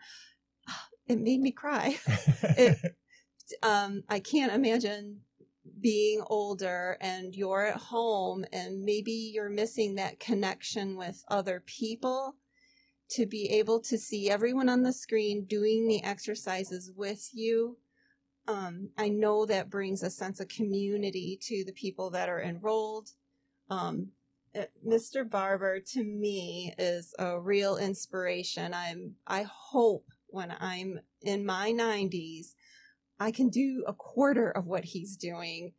it made me cry. I can't imagine being older and you're at home and maybe you're missing that connection with other people, to be able to see everyone on the screen doing the exercises with you. I know that brings a sense of community to the people that are enrolled. Mr. Barber, to me, is a real inspiration. I hope when I'm in my 90s, I can do a quarter of what he's doing.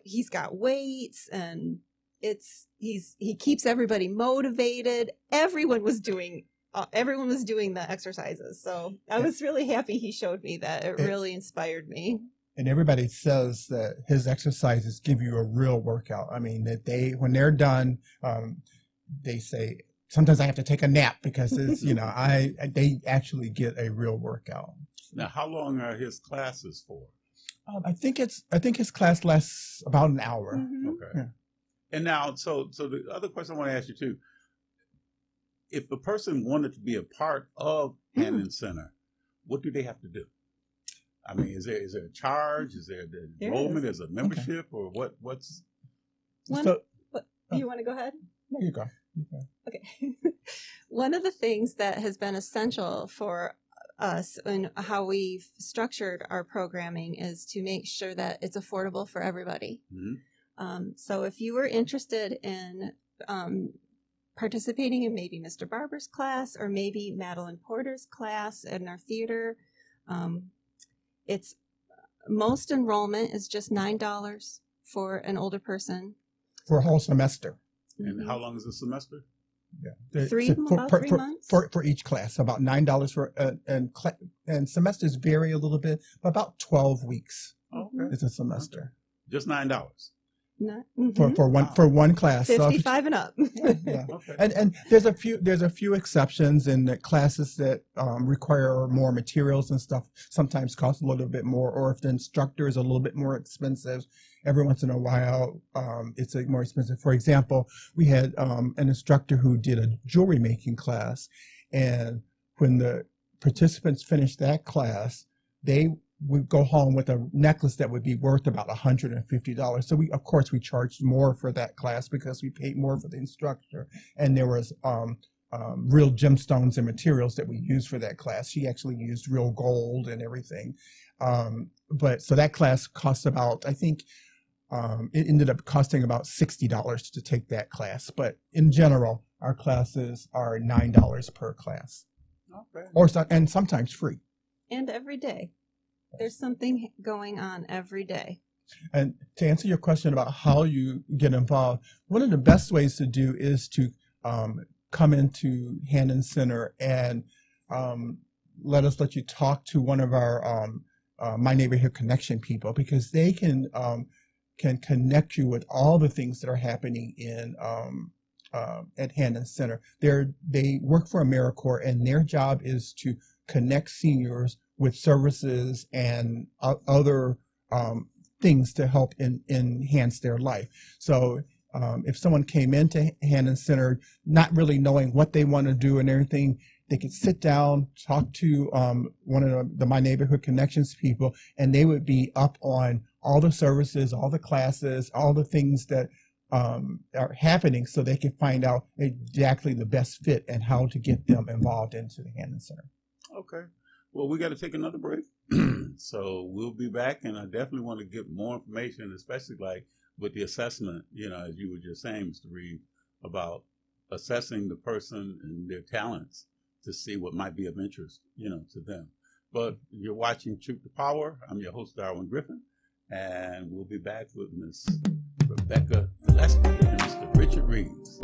He's got weights, and he keeps everybody motivated. Everyone was doing the exercises. So I was really happy he showed me that. It really inspired me. And everybody says that his exercises give you a real workout. I mean, that when they're done, they say, sometimes I have to take a nap because it's, they actually get a real workout. Now, how long are his classes for? I think his class lasts about an hour. Mm-hmm. Okay. Yeah. And now, so the other question I want to ask you too, if a person wanted to be a part of Hannon Center, what do they have to do? I mean, is there a charge? Is there the enrollment? Is a membership, or what's? You want to go ahead? No, you go. Okay. One of the things that has been essential for us and how we've structured our programming is to make sure that it's affordable for everybody. Mm-hmm. So if you were interested in participating in maybe Mr. Barber's class or maybe Madeline Porter's class in our theater, it's most enrollment is just $9 for an older person for a whole semester. And how long is the semester? Yeah, about 3 months for each class. About $9 for and semesters vary a little bit, but about 12 weeks is a semester. Just $9. For one class, 55 and up. Yeah. Okay. And there's a few exceptions in the classes that require more materials and stuff. Sometimes cost a little bit more, or if the instructor is a little bit more expensive, every once in a while it's more expensive. For example, we had an instructor who did a jewelry making class, and when the participants finished that class, they would go home with a necklace that would be worth about $150. So we charged more for that class because we paid more for the instructor, and there was real gemstones and materials that we used for that class. She actually used real gold and everything. But so that class cost about, I think it ended up costing about $60 to take that class. But in general, our classes are $9 per class. Okay. And sometimes free. And every day. There's something going on every day. And to answer your question about how you get involved, one of the best ways to do is to come into Hannon Center and let you talk to one of our My Neighborhood Connection people, because they can connect you with all the things that are happening in at Hannon Center. They work for AmeriCorps, and their job is to connect seniors with services and other things to help enhance their life. So if someone came into Hannon Center not really knowing what they want to do and everything, they could sit down, talk to one of the My Neighborhood Connections people, and they would be up on all the services, all the classes, all the things that are happening, so they can find out exactly the best fit and how to get them involved into the Hannon Center. Okay. Well, we got to take another break. So we'll be back, and I definitely want to get more information, especially like with the assessment, as you were just saying, Mr. Reed, about assessing the person and their talents to see what might be of interest, to them. But you're watching Truth to Power. I'm your host, Darwin Griffin, and we'll be back with Miss Rebecca Gillespie and Mr. Richard Reeves.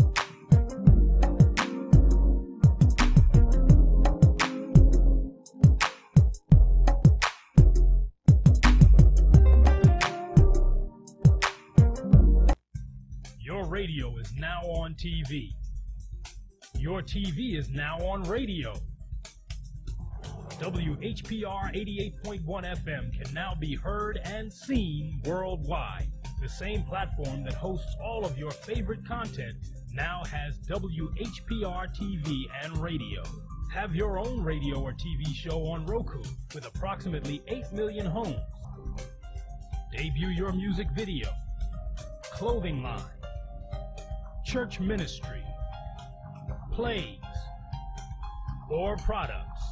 Radio is now on TV. Your TV is now on radio. WHPR 88.1 FM can now be heard and seen worldwide. The same platform that hosts all of your favorite content now has WHPR TV and radio. Have your own radio or TV show on Roku with approximately 8 million homes. Debut your music video, clothing line, church ministry, plays, or products.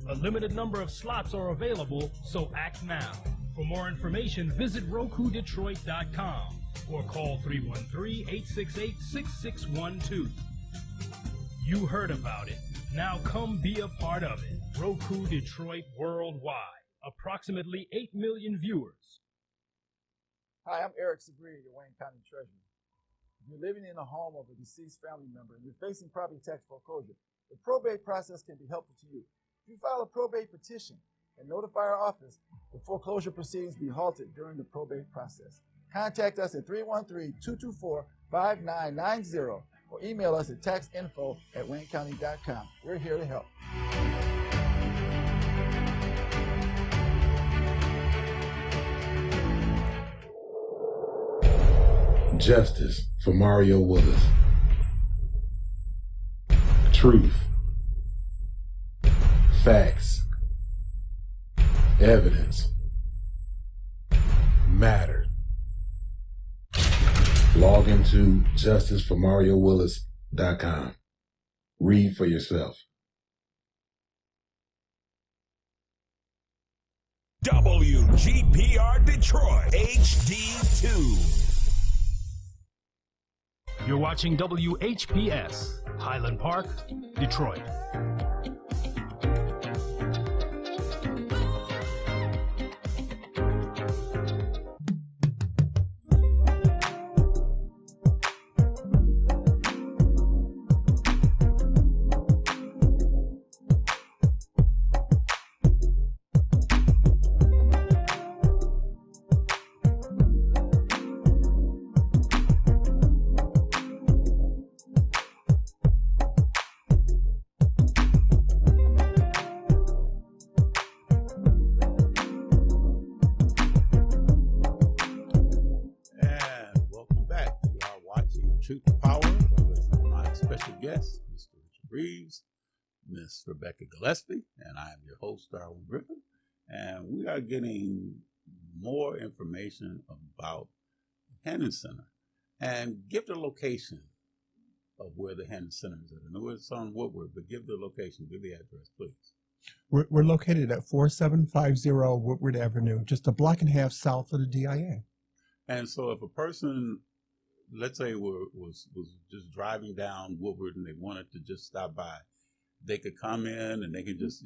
A limited number of slots are available, so act now. For more information, visit RokuDetroit.com or call 313-868-6612. You heard about it. Now come be a part of it. Roku Detroit Worldwide. approximately 8 million viewers. Hi, I'm Eric Sabri, your Wayne County Treasurer. If you're living in a home of a deceased family member and you're facing property tax foreclosure, the probate process can be helpful to you. If you file a probate petition and notify our office, the foreclosure proceedings be halted during the probate process. Contact us at 313-224-5990 or email us at taxinfo@waynecounty.com. We're here to help. Justice for Mario Willis. Truth. Facts. Evidence. Matter. Log into justiceformariowillis.com. Read for yourself. WGPR Detroit HD2. You're watching WHPS, Highland Park, Detroit. Truth to Power with my special guest, Mr. Richard Reeves, Miss Rebecca Gillespie, and I am your host, Darwin Griffin. And we are getting more information about the Hannon Center. And give the location of where the Hannon Center is at. I know it's on Woodward, but give the location, give the address, please. We're located at 4750 Woodward Avenue, just a block and a half south of the DIA. And so if a person, let's say was just driving down Woodward and they wanted to just stop by, they could come in and they can just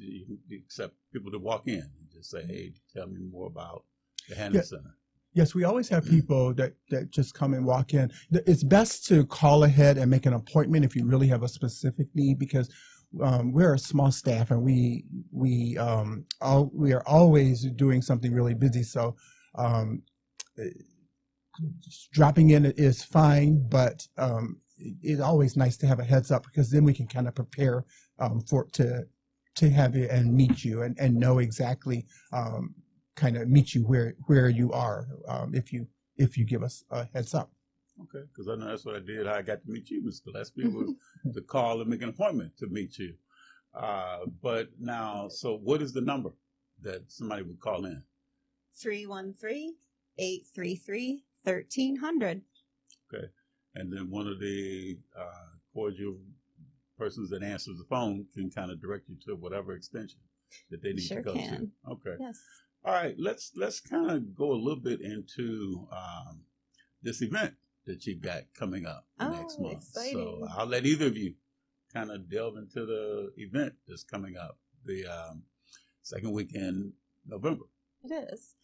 accept people to walk in and just say, hey, tell me more about the Hannon Center. Yes, we always have people that just come and walk in. It's best to call ahead and make an appointment if you really have a specific need, because we're a small staff and we are always doing something really busy. So dropping in is fine, but it's always nice to have a heads up, because then we can kind of prepare to have you and meet you and know exactly kind of meet you where you are if you give us a heads up. Okay, because I know that's what I did. How I got to meet you, Ms. Gillespie, was to call and make an appointment to meet you. But now, so what is the number that somebody would call in? 313-833-1300. Okay, and then one of the cordial persons that answers the phone can kind of direct you to whatever extension that they need to go to. Okay. Yes. All right, let's kind of go a little bit into this event that you've got coming up next month. Exciting. So I'll let either of you kind of delve into the event that's coming up, the second weekend in November. It is.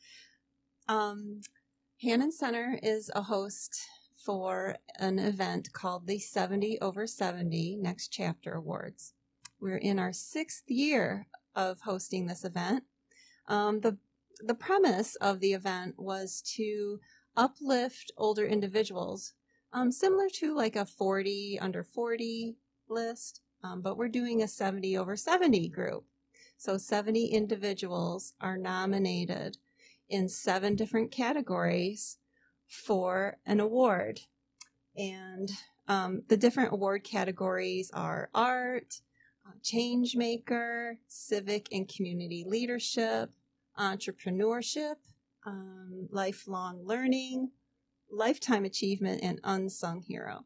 Hannon Center is a host for an event called the 70 over 70 Next Chapter Awards. We're in our 6th year of hosting this event. The premise of the event was to uplift older individuals, similar to like a 40 under 40 list, but we're doing a 70 over 70 group. So 70 individuals are nominated in 7 different categories for an award. And the different award categories are art, change maker, civic and community leadership, entrepreneurship, lifelong learning, lifetime achievement, and unsung hero.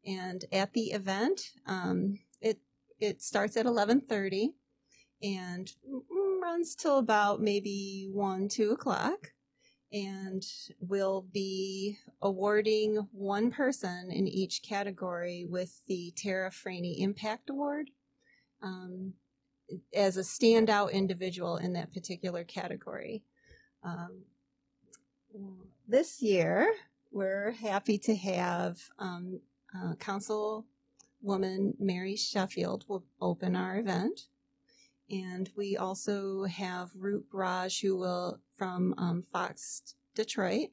And at the event, it starts at 11:30 and runs till about maybe 1-2 o'clock. And we'll be awarding one person in each category with the Tara Franey Impact Award. as a standout individual in that particular category. This year, we're happy to have Councilwoman Mary Sheffield will open our event. And we also have Roop Raj, who will, from Fox Detroit,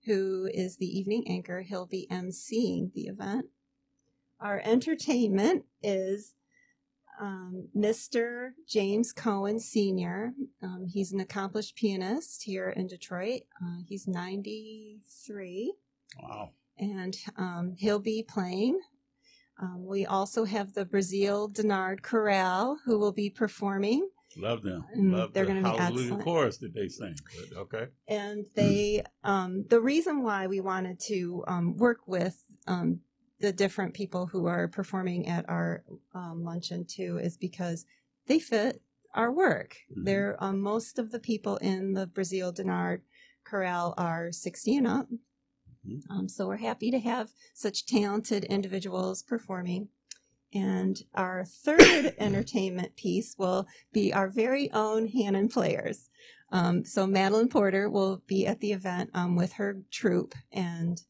who is the evening anchor. He'll be emceeing the event. Our entertainment is Mr. James Cohen Sr. He's an accomplished pianist here in Detroit. He's 93. Wow. And he'll be playing. We also have the Brazil Denard Chorale, who will be performing. Love them. Love They're the going to be Hallelujah excellent. chorus that they sing. But, okay. And they, the reason why we wanted to work with the different people who are performing at our luncheon too is because they fit our work. Mm-hmm. They're most of the people in the Brazil Denard Chorale are 60 and up. So we're happy to have such talented individuals performing. And our third entertainment piece will be our very own Hannon Players. So Madeline Porter will be at the event with her troupe, and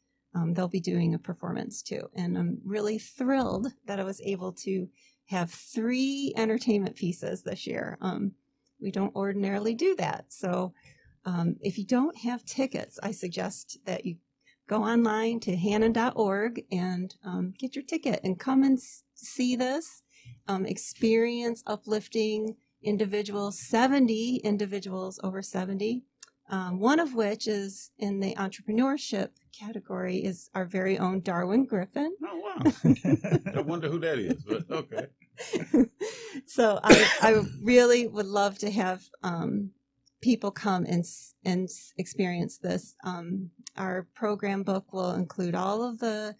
they'll be doing a performance too. And I'm really thrilled that I was able to have 3 entertainment pieces this year. We don't ordinarily do that. So if you don't have tickets, I suggest that you go online to hannon.org and get your ticket and come and see this. Experience uplifting individuals, 70 individuals over 70. One of which is in the entrepreneurship category is our very own Darwin Griffin. Oh, wow. I wonder who that is, but okay. So I really would love to have people come and experience this. Our program book will include all of the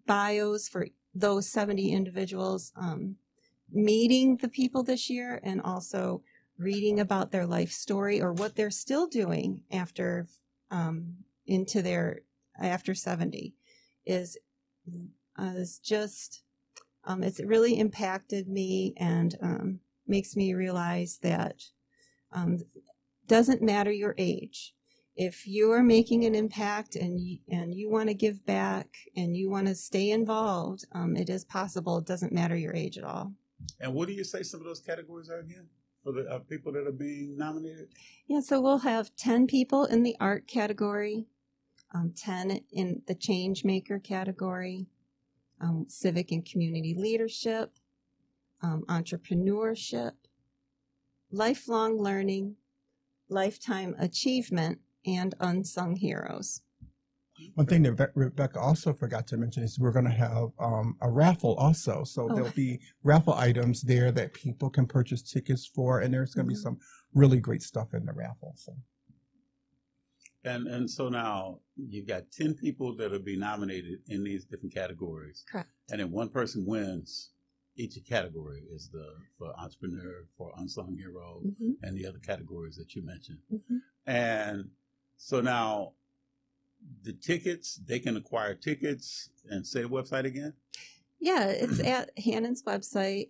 bios for those 70 individuals, meeting the people this year, and also reading about their life story or what they're still doing after into their after 70 is just it's really impacted me and makes me realize that doesn't matter your age. If you are making an impact and you want to give back and you want to stay involved, it is possible. It doesn't matter your age at all. And what do you say some of those categories are again for the people that are being nominated? Yeah, so we'll have 10 people in the art category, 10 in the change maker category, civic and community leadership, entrepreneurship, lifelong learning, lifetime achievement, and unsung heroes. One thing that Rebecca also forgot to mention is we're going to have a raffle also. So there'll be raffle items there that people can purchase tickets for, and there's going to be some really great stuff in the raffle. So. And so now you've got 10 people that will be nominated in these different categories. Correct. And then one person wins each category is for entrepreneur, for unsung hero, and the other categories that you mentioned. And so now the tickets, they can acquire tickets, and say the website again? Yeah, it's at Hannon's website,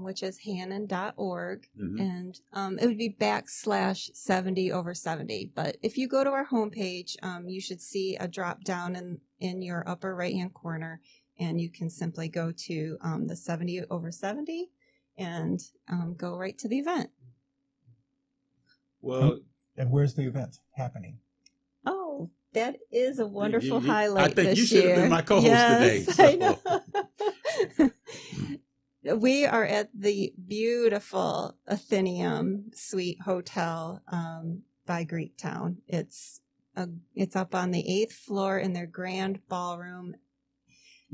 which is hannon.org, and it would be /70 over 70. But if you go to our homepage, you should see a drop down in your upper right-hand corner, and you can simply go to the 70 over 70 and go right to the event. Well, and where's the event happening? Oh, that is a wonderful highlight. I think this you should have been my co-host yes, today. So. I know. We are at the beautiful Athenaeum Suite Hotel by Greektown. It's up on the 8th floor in their grand ballroom.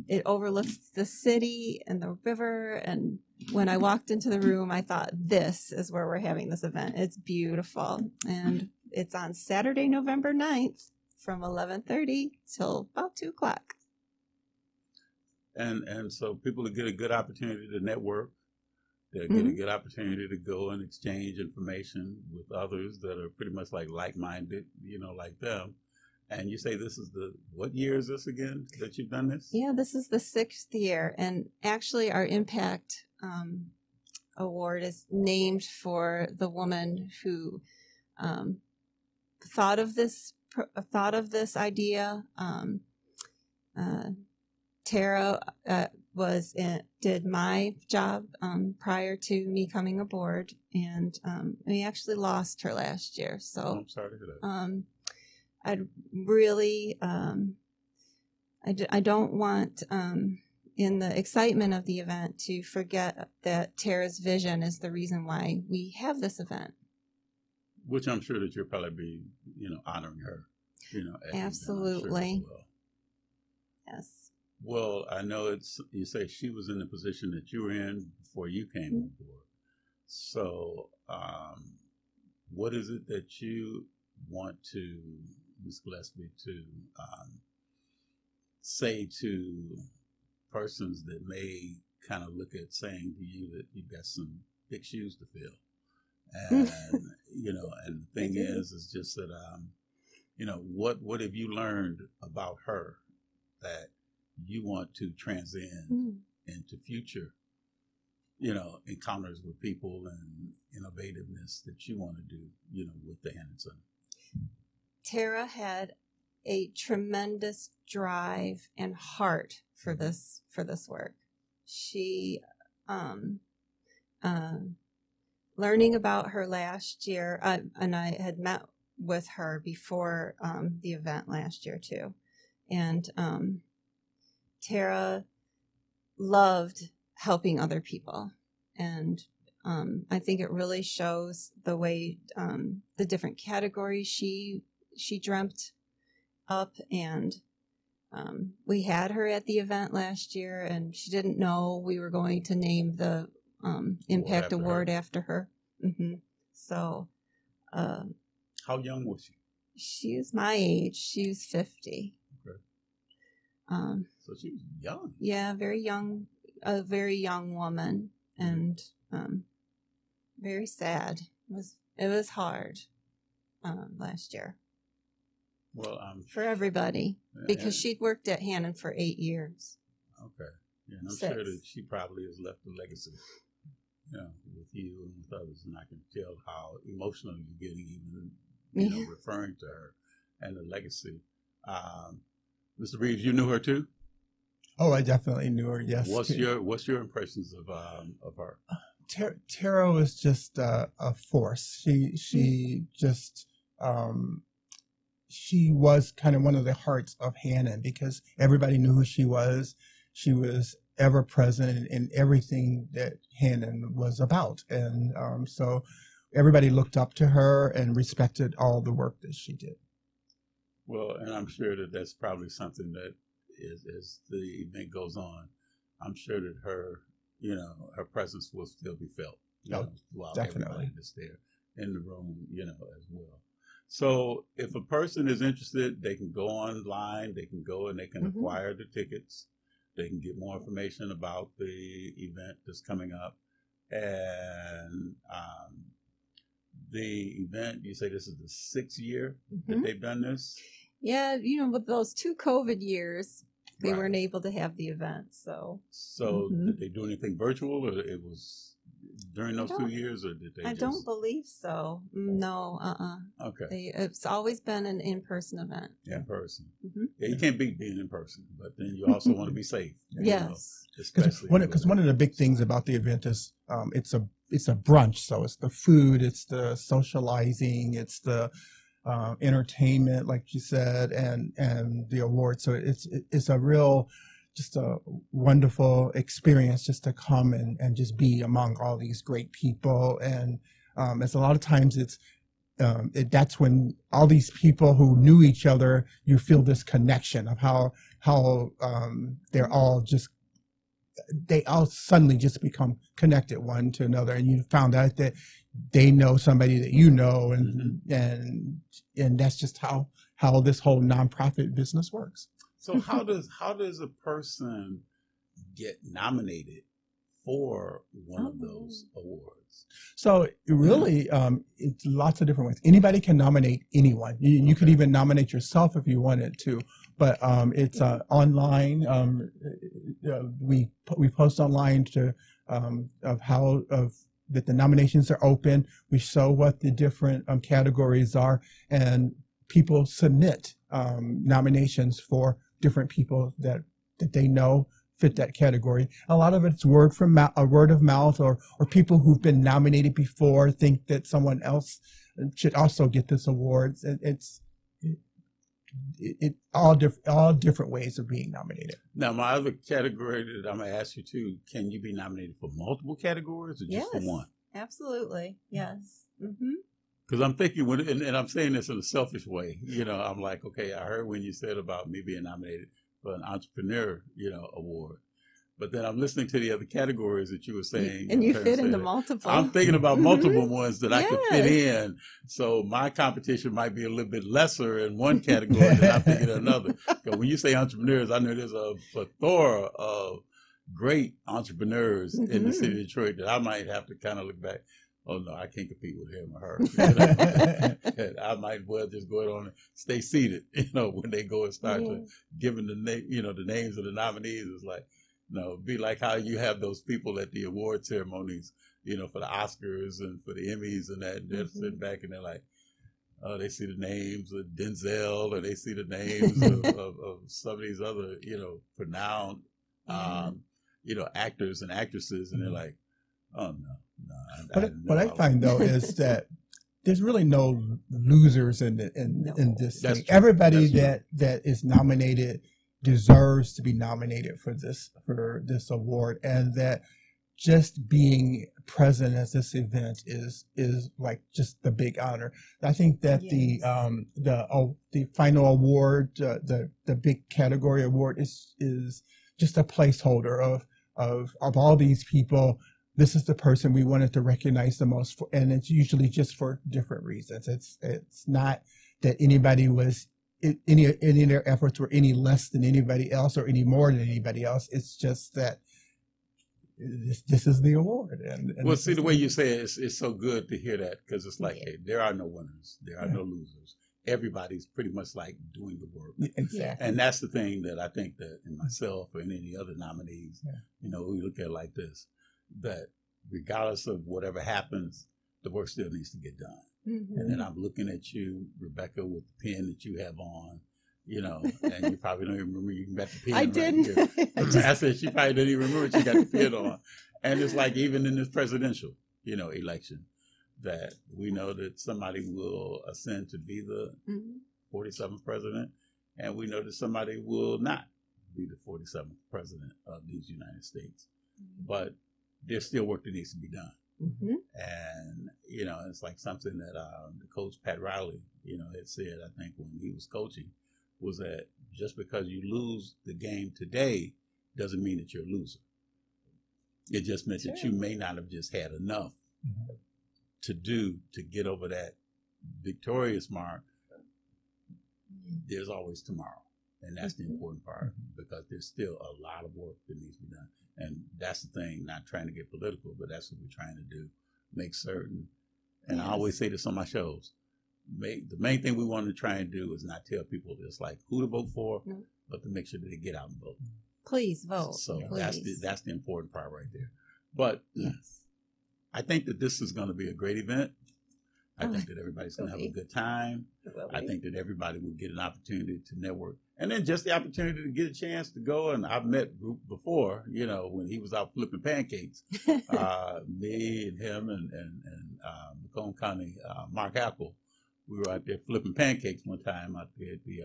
It overlooks the city and the river. And when I walked into the room, I thought, this is where we're having this event. It's beautiful. And it's on Saturday, November 9th from 11:30 till about 2 o'clock. And so people get a good opportunity to network. They get a good opportunity to go and exchange information with others that are pretty much like-minded, like them. And you say this is what year is this again that you've done this? Yeah, this is the 6th year. And actually our impact award is named for the woman who thought of this idea. Tara did my job prior to me coming aboard, and we actually lost her last year. So I'm sorry to hear that. I'd really I don't want in the excitement of the event to forget that Tara's vision is the reason why we have this event. Which I'm sure that you'll probably be, honoring her, at Absolutely. Well. Yes. Well, I know you say she was in the position that you were in before you came on board. So, what is it that you want to, Ms. Gillespie, to say to persons that may kind of look at saying to you that you've got some big shoes to fill? And, and the thing is just that, what have you learned about her that you want to transcend into future, encounters with people and innovativeness that you want to do, with the Hand and Son? Tara had a tremendous drive and heart for this work. She, learning about her last year, and I had met with her before the event last year too, and Tara loved helping other people, and I think it really shows the way the different categories she dreamt up, and we had her at the event last year, and she didn't know we were going to name the Impact Award after her. Mm-hmm. So, how young was she? She's my age. She's 50. Okay. So she was young. Yeah, very young, a very young woman, and very sad. It was hard last year. Well, for everybody, because she'd worked at Hannon for 8 years. Okay, yeah, and I'm sure that she probably has left a legacy, with you and with others, and I can tell how emotional you're getting, even referring to her and the legacy. Mr. Reeves, you knew her too? Oh, I definitely knew her. Yes. What's your impressions of her? Tara was just a force. She just. She was kind of one of the hearts of Hannon because everybody knew who she was. She was ever present in everything that Hannon was about. And so everybody looked up to her and respected all the work that she did. Well, and I'm sure that that's probably something that as the event goes on, I'm sure that her presence will still be felt. While definitely. Everybody that's there in the room, as well. So if a person is interested, they can go online, they can go and they can acquire the tickets. They can get more information about the event that's coming up. And the event, you say this is the 6th year that they've done this? Yeah, with those 2 COVID years, they weren't able to have the event. So did they do anything virtual, or it was during those 2 years, or did they? I don't believe so. No. Okay. It's always been an in-person event. In person. Yeah, you can't beat being in person, but then you also want to be safe. Yes. Because one of the big things about the event is it's a brunch, so it's the food, it's the socializing, it's the entertainment, like you said, and the awards. So it's a real, just a wonderful experience just to come and just be among all these great people. And it's a lot of times that's when all these people who knew each other, you feel this connection of how they're all they all suddenly just become connected one to another, and you found out that they know somebody that you know, and that's just how this whole nonprofit business works. So how does a person get nominated for one of those awards? So really, it's lots of different ways. Anybody can nominate anyone. You could even nominate yourself if you wanted to. But it's online. We post online to that the nominations are open. We show what the different categories are, and people submit nominations for different people that they know fit that category. A lot of it's word of mouth, or people who've been nominated before think that someone else should also get this award. It's all different ways of being nominated. Now, my other category that I'm going to ask you too, can you be nominated for multiple categories or just for one? Absolutely. Yes. Mm-hmm. Because I'm thinking, and I'm saying this in a selfish way, I'm like, okay, I heard when you said about me being nominated for an entrepreneur, award. But then I'm listening to the other categories that you were saying. And you fit into multiple. I'm thinking about multiple ones that I could fit in. So my competition might be a little bit lesser in one category than I'm thinking in another. Because when you say entrepreneurs, I know there's a plethora of great entrepreneurs in the city of Detroit that I might have to kind of look back. Oh, no, I can't compete with him or her. I might well just go on and stay seated, when they go and start to giving the names of the nominees. It's like, be like how you have those people at the award ceremonies, for the Oscars and for the Emmys and that. And they're sitting back and they're like, oh, they see the names of Denzel, or they see the names of some of these other, renowned, actors and actresses. And they're like, oh, no. What I find, though, is that there's really no losers in this thing. Everybody that is nominated deserves to be nominated for this award, and that just being present at this event is like just the big honor. I think that the final award, the big category award, is just a placeholder of all these people. This is the person we wanted to recognize the most for, and it's usually just for different reasons. It's not that anybody was any of their efforts were any less than anybody else or any more than anybody else. It's just that this is the award. And well, see, the way you say it, it's so good to hear that, because it's like, hey, there are no winners, there are no losers. Everybody's pretty much like doing the work. Exactly. And that's the thing that I think that in myself or in any other nominees, we look at it like this, that regardless of whatever happens, the work still needs to get done. Mm-hmm. And then I'm looking at you, Rebecca, with the pen that you have on, and you probably don't even remember you got the pen. I didn't. I said she probably didn't even remember she got the pen on. And it's like, even in this presidential, election, that we know that somebody will ascend to be the 47th president, and we know that somebody will not be the 47th president of these United States. Mm-hmm. But there's still work that needs to be done. Mm-hmm. And, it's like something that the coach, Pat Riley, had said, I think, when he was coaching, was that just because you lose the game today doesn't mean that you're a loser. It just meant that you may not have just had enough to get over that victorious mark. There's always tomorrow. And that's the important part, because there's still a lot of work that needs to be done. And that's the thing, not trying to get political, but that's what we're trying to do. Make certain, and I always say this on my shows, the main thing we want to try and do is not tell people just like who to vote for, but to make sure that they get out and vote. Please vote. So that's the important part right there. But I think that this is going to be a great event. I think that everybody's going to have a good time. I think that everybody will get an opportunity to network. And then just the opportunity to get a chance to go. And I've met Roop before, when he was out flipping pancakes. Me and him and Macomb County, Mark Apple, we were out there flipping pancakes one time out there at the,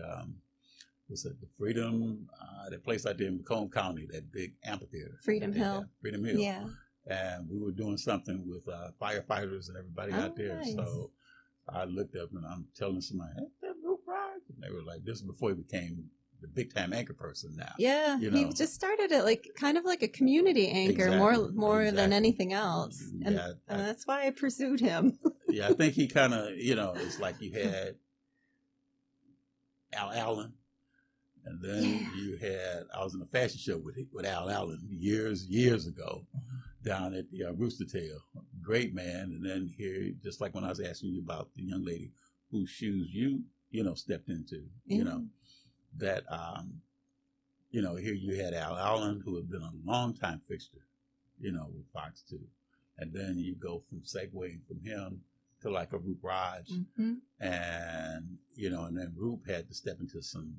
the Freedom, that place out there in Macomb County, that big amphitheater. Freedom Hill. Freedom Hill. Yeah. And we were doing something with firefighters and everybody out there. Nice. So I looked up and I'm telling somebody, hey, that Roop Ride. And they were like, this is before he became the big time anchor person now. Yeah. He just started it like kind of like a community anchor, more than anything else. And, and that's why I pursued him. I think he kind of, it's like you had Al Allen. And then you had, I was in a fashion show with Al Allen years ago down at the Rooster Tail. Great man. And then here, just like when I was asking you about the young lady whose shoes you stepped into, that, here you had Al Allen, who had been a long time fixture with Fox 2. And then you go from segueing from him to like a Roop Raj. Mm-hmm. And, and then Roop had to step into some,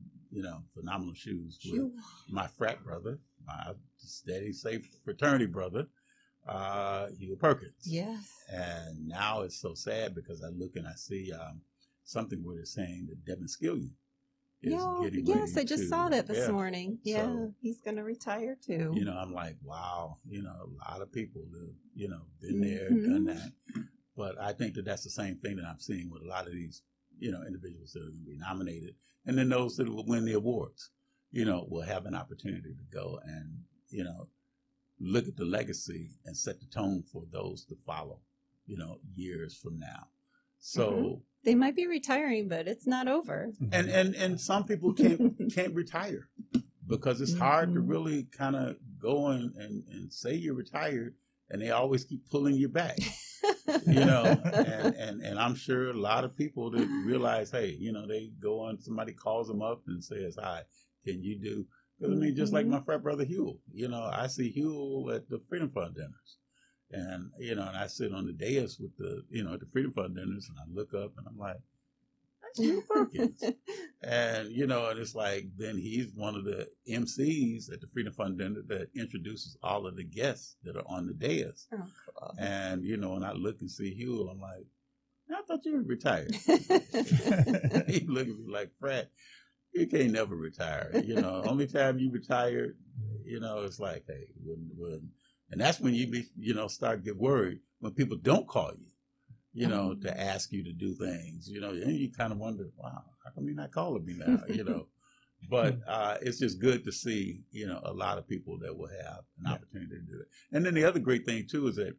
phenomenal shoes with my frat brother, my steady, safe fraternity brother, Hugo Perkins. Yes. And now it's so sad because I look and I see something where they're saying that Devin Skillion is getting ready. Yes, I just saw that this morning. Yeah, so, he's going to retire too. I'm like, wow, a lot of people have, been there, done that. But I think that that's the same thing that I'm seeing with a lot of these, individuals that are going to be nominated. And then those that will win the awards, will have an opportunity to go and, look at the legacy and set the tone for those to follow, years from now. So they might be retiring, but it's not over. And some people can't retire because it's hard to really kind of go and say you're retired, and they always keep pulling you back. And I'm sure a lot of people that realize, hey, they go on, somebody calls them up and says, hi, can you do? Because I mean, just like my frat brother Huel, I see Huel at the Freedom Fund dinners. And, and I sit on the dais with the, at the Freedom Fund dinners, and I look up and I'm like, that's Huel Perkins. And, and it's like, then he's one of the MCs at the Freedom Fund dinner that introduces all of the guests that are on the dais. Oh, cool. And, when I look and see Huel, I'm like, I thought you were retired. He looked at me like, Frat, you can't never retire. Only time you retire, it's like, hey, when and that's when you start to get worried when people don't call you, to ask you to do things, and you kind of wonder, wow, how come you're not calling me now, But it's just good to see, a lot of people that will have an opportunity to do it. And then the other great thing, too, is that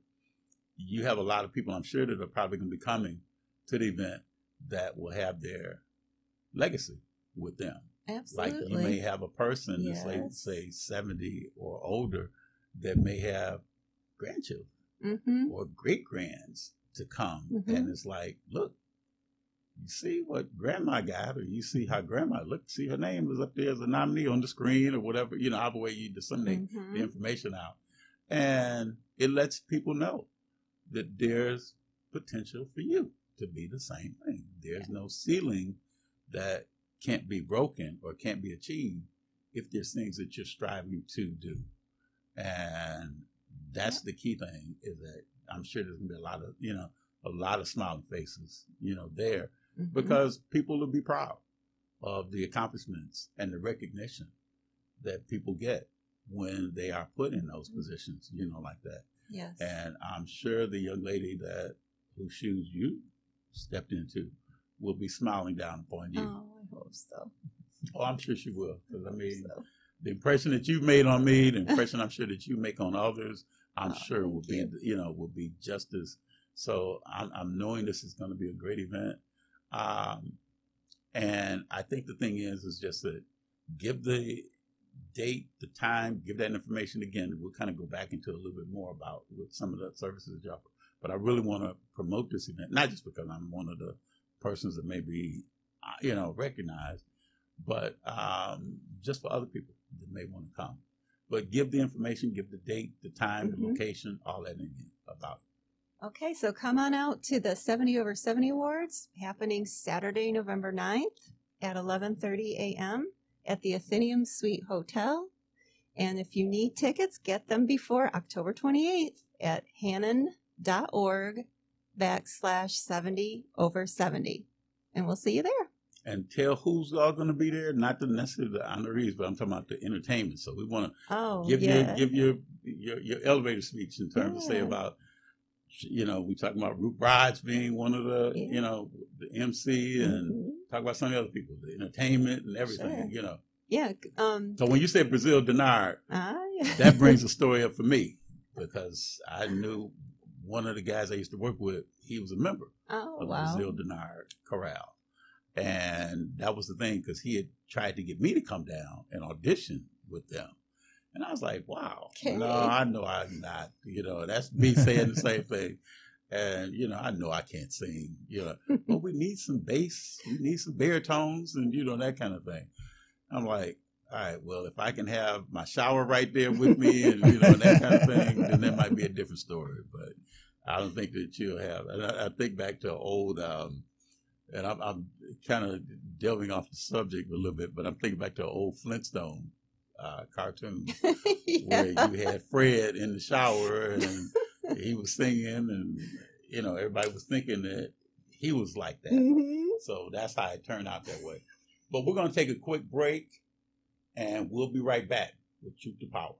you have a lot of people, I'm sure, that are probably going to be coming to the event that will have their legacy with them. Absolutely. Like you may have a person that's like, say, 70 or older that may have grandchildren or great-grands to come. And it's like, look, you see what grandma got, or you see how grandma looked, see her name is up there as a nominee on the screen or whatever, however way you disseminate the information out. And it lets people know that there's potential for you to be the same thing. There's no ceiling that can't be broken or can't be achieved if there's things that you're striving to do. And that's the key thing, is that I'm sure there's going to be a lot of smiling faces, there, because people will be proud of the accomplishments and the recognition that people get when they are put in those positions, like that. Yes. And I'm sure the young lady whose shoes you stepped into will be smiling down upon you. Oh, I hope so. Oh, I'm sure she will. Because the impression that you've made on me, the impression I'm sure that you make on others, I'm sure will be just as. So I'm knowing this is going to be a great event. And I think the thing is just that give the date, the time, give that information again. We'll kind of go back into a little bit more about what some of the services you offer. But I really want to promote this event, not just because I'm one of the persons that may be, recognized, but just for other people that may want to come. But give the information, give the date, the time, the location, all that in about it. Okay, so come on out to the 70 over 70 Awards, happening Saturday, November 9th at 11:30 a.m. at the Athenaeum Suite Hotel. And if you need tickets, get them before October 28th at hannon.org/70 over 70. And we'll see you there. And tell who's all going to be there, not necessarily the honorees, but I'm talking about the entertainment. So we want to give your elevator speech in terms of say about, we talking about Roop Raj being one of the, the MC, and talk about some of the other people, the entertainment and everything, Yeah. So when you say Brazil Denard, that brings a story up for me, because I knew one of the guys I used to work with, he was a member of the Brazil Denard Chorale. And that was the thing, because he had tried to get me to come down and audition with them. And I was like, wow, no, I know I'm not, that's me saying the same thing. And, I know I can't sing, but we need some bass, we need some baritones and, that kind of thing. I'm like, All right. Well, if I can have my shower right there with me and, and that kind of thing, then that might be a different story. But I don't think that you'll have. And I think back to old, and I'm kind of delving off the subject a little bit, but I'm thinking back to an old Flintstone cartoon where you had Fred in the shower and he was singing and, everybody was thinking that he was like that. Mm-hmm. So that's how it turned out that way. But we're going to take a quick break and we'll be right back with Truth to Power.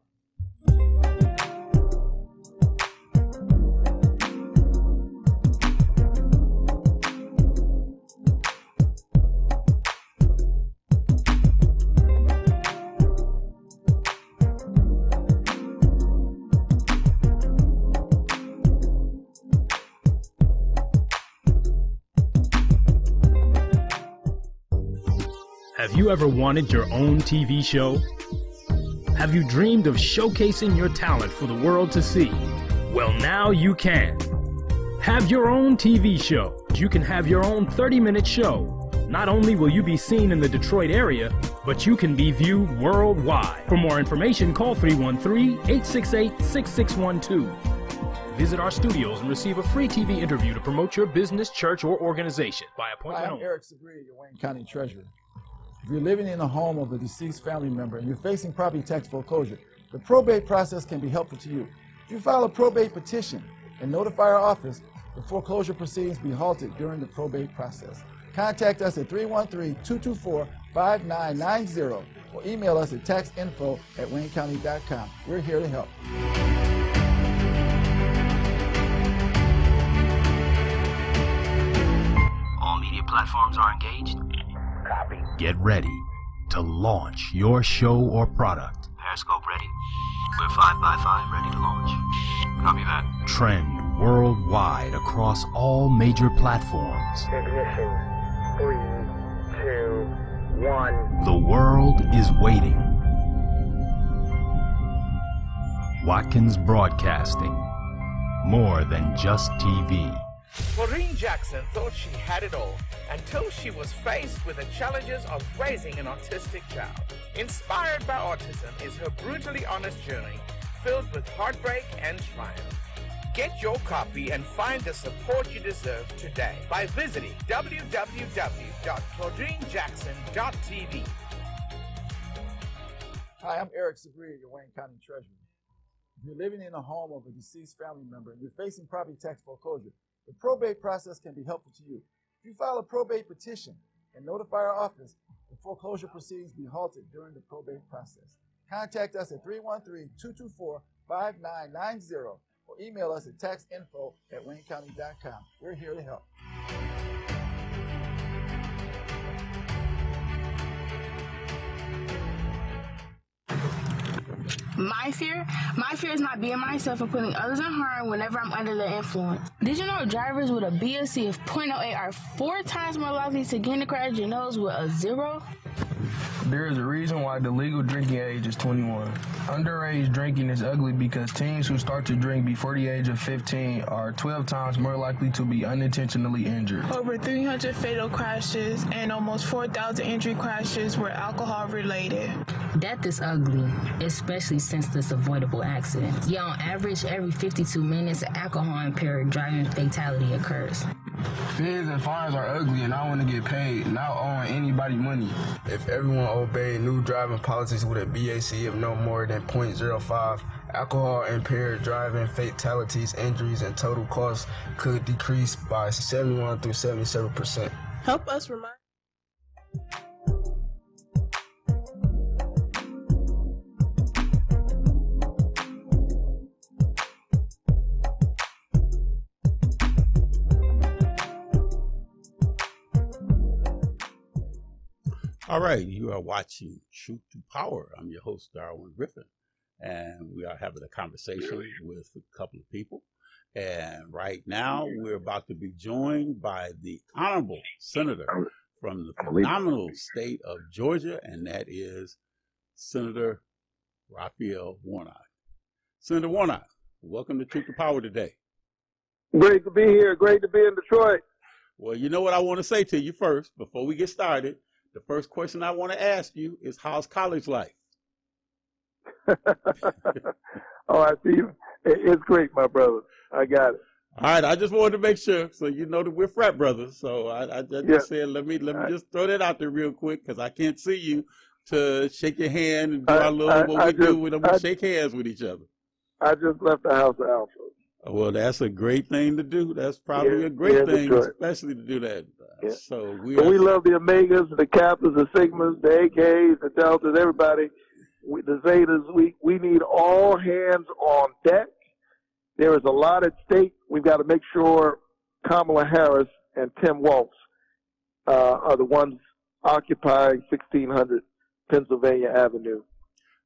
Have you ever wanted your own TV show? Have you dreamed of showcasing your talent for the world to see? Well, now you can. Have your own TV show. You can have your own 30-minute show. Not only will you be seen in the Detroit area, but you can be viewed worldwide. For more information, call 313-868-6612. Visit our studios and receive a free TV interview to promote your business, church, or organization by appointment. Hi, I'm Eric Sabria, your Wayne County Treasurer. If you're living in a home of a deceased family member and you're facing property tax foreclosure, the probate process can be helpful to you. If you file a probate petition and notify our office, the foreclosure proceedings be halted during the probate process. Contact us at 313-224-5990 or email us at taxinfo@waynecounty.com. We're here to help. All media platforms are engaged. Copy. Get ready to launch your show or product. Periscope ready. We're 5x5 ready to launch. Copy that. Trend worldwide across all major platforms. Ignition. 3, 2, 1. The world is waiting. Watkins Broadcasting. More than just TV. Claudine Jackson thought she had it all until she was faced with the challenges of raising an autistic child. Inspired by autism is her brutally honest journey, filled with heartbreak and triumph. Get your copy and find the support you deserve today by visiting www.claudinejackson.tv. Hi, I'm Eric Sabria, your Wayne County Treasurer. If you're living in a home of a deceased family member and you're facing property tax foreclosure, the probate process can be helpful to you. If you file a probate petition and notify our office, the foreclosure proceedings be halted during the probate process. Contact us at 313-224-5990 or email us at taxinfo@waynecounty.com. We're here to help. My fear is not being myself and putting others in harm whenever I'm under the influence. Did you know drivers with a BSC of .08 are 4 times more likely to get in a crash than those with a 0? There is a reason why the legal drinking age is 21. Underage drinking is ugly because teens who start to drink before the age of 15 are 12 times more likely to be unintentionally injured. Over 300 fatal crashes and almost 4,000 injury crashes were alcohol related. Death is ugly, especially senseless avoidable accidents. Yet on average, every 52 minutes, an alcohol-impaired driving fatality occurs. Fees and fines are ugly and I want to get paid, not owing anybody money. If everyone obeyed new driving policies with a BAC of no more than .05, alcohol-impaired driving fatalities, injuries, and total costs could decrease by 71 through 77%. Help us remind... All right, you are watching Truth to Power. I'm your host, Darwin Griffin, and we are having a conversation with a couple of people. And right now, we're about to be joined by the Honorable Senator from the phenomenal state of Georgia, and that is Senator Raphael Warnock. Senator Warnock, welcome to Truth to Power today. Great to be here. Great to be in Detroit. Well, you know what I want to say to you first, before we get started. the first question I want to ask you is, how's college life? Oh, I see you. It's great, my brother. I got it. All right, I just wanted to make sure, so you know that we're frat brothers. So I just said, let me just throw that out there real quick, because I can't see you to shake your hand and do our little what we do when we shake hands with each other. I just left the house of Alpha. Well, that's a great thing to do. That's probably a great thing, especially to do that. So we love the Omegas, the Kappas, the Sigmas, the AKs, the Deltas, everybody. The Zetas. We need all hands on deck. There is a lot at stake. We've got to make sure Kamala Harris and Tim Walz are the ones occupying 1600 Pennsylvania Avenue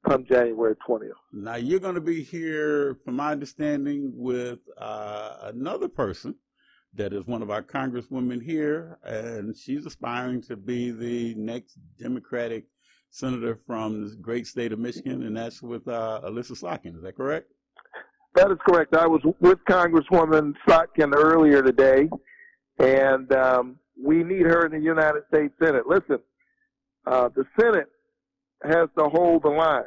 come January 20th. Now, you're going to be here, from my understanding, with another person that is one of our congresswomen here, and she's aspiring to be the next Democratic senator from the great state of Michigan, and that's with Elissa Slotkin. Is that correct? That is correct. I was with Congresswoman Slotkin earlier today, and we need her in the United States Senate. Listen, the Senate has to hold the line.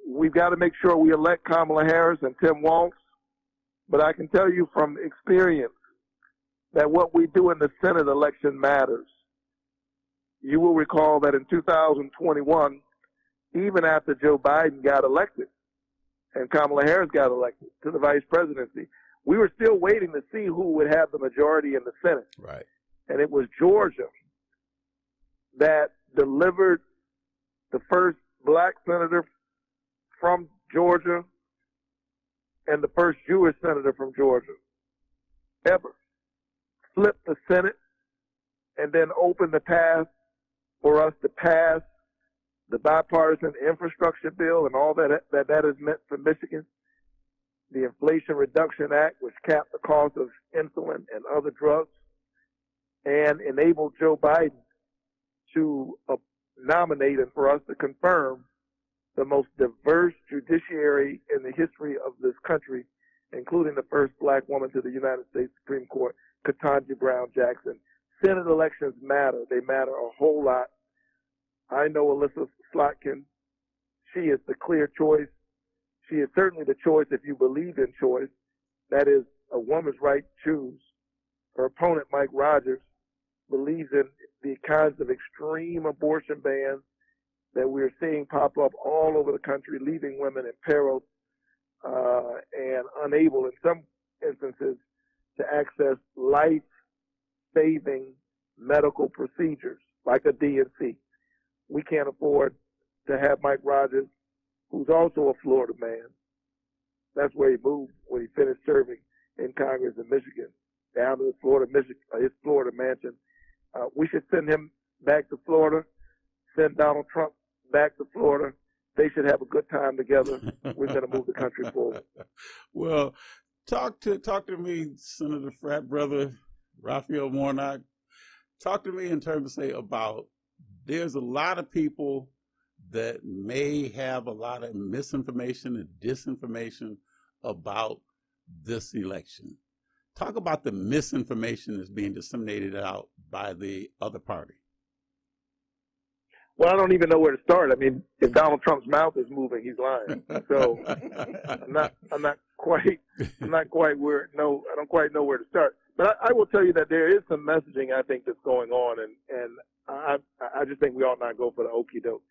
We've got to make sure we elect Kamala Harris and Tim Walz, but I can tell you from experience that what we do in the Senate election matters. You will recall that in 2021, even after Joe Biden got elected and Kamala Harris got elected to the vice presidency, we were still waiting to see who would have the majority in the Senate. Right. And it was Georgia that delivered the first black senator from Georgia and the first Jewish senator from Georgia ever. Flipped the Senate and then opened the path for us to pass the bipartisan infrastructure bill and all that has meant for Michigan. The Inflation Reduction Act, which capped the cost of insulin and other drugs, and enabled Joe Biden to nominate and for us to confirm the most diverse judiciary in the history of this country, including the first black woman to the United States Supreme Court, Ketanji Brown Jackson. Senate elections matter. They matter a whole lot. I know Elissa Slotkin. She is the clear choice. She is certainly the choice if you believe in choice. That is a woman's right to choose. Her opponent, Mike Rogers, believes in the kinds of extreme abortion bans that we're seeing pop up all over the country, leaving women imperiled and unable in some instances to access life-saving medical procedures like a DNC. We can't afford to have Mike Rogers, who's also a Florida man. That's where he moved when he finished serving in Congress in Michigan, down to his Florida mansion. We should send him back to Florida, send Donald Trump back to Florida. They should have a good time together. We're going to move the country forward. Well, talk to me, Senator Frat Brother Raphael Warnock. Talk to me in terms of, say, about there's a lot of people that may have a lot of misinformation and disinformation about this election. Talk about the misinformation that's being disseminated out by the other party. Well, I don't even know where to start. I mean, if Donald Trump's mouth is moving, he's lying. So I don't quite know where to start. But I will tell you that there is some messaging I think that's going on, and I just think we ought not go for the okie doke.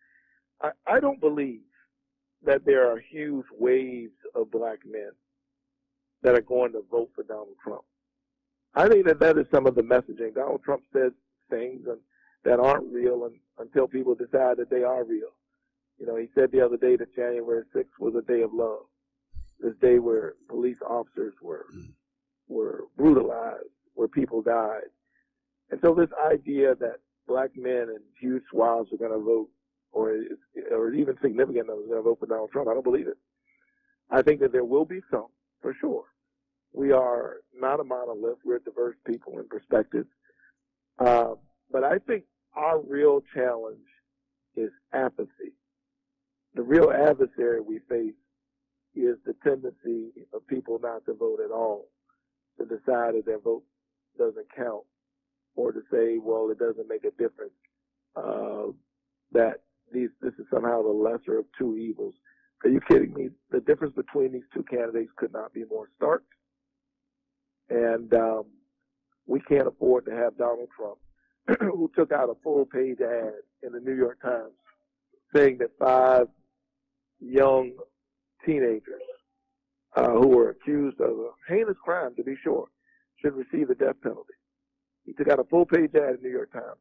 I don't believe that there are huge waves of black men that are going to vote for Donald Trump. I think that is some of the messaging. Donald Trump says things that aren't real until people decide that they are real. You know, he said the other day that January 6th was a day of love, this day where police officers were brutalized, where people died. And so this idea that black men in huge swaths are going to vote, or even significant numbers are going to vote for Donald Trump, I don't believe it. I think that there will be some, for sure. We are not a monolith. We're diverse people and perspectives. But I think our real challenge is apathy. The real adversary we face is the tendency of people not to vote at all, to decide that their vote doesn't count. or to say, well, it doesn't make a difference, that this is somehow the lesser of two evils. Are you kidding me? The difference between these two candidates could not be more stark. And we can't afford to have Donald Trump, who took out a full-page ad in the New York Times saying that 5 young teenagers who were accused of a heinous crime, to be sure, should receive the death penalty. He took out a full-page ad in the New York Times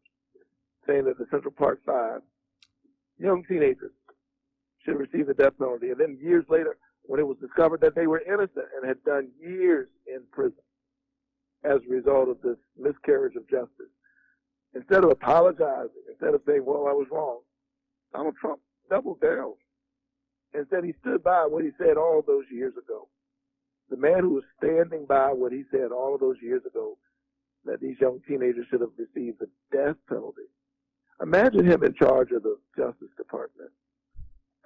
saying that the Central Park 5 young teenagers should receive the death penalty. And then years later, when it was discovered that they were innocent and had done years in prison as a result of this miscarriage of justice, instead of apologizing, instead of saying, well, I was wrong, Donald Trump doubled down. Instead, he stood by what he said all those years ago. The man who was standing by what he said all of those years ago, that these young teenagers should have received the death penalty. Imagine him in charge of the Justice Department.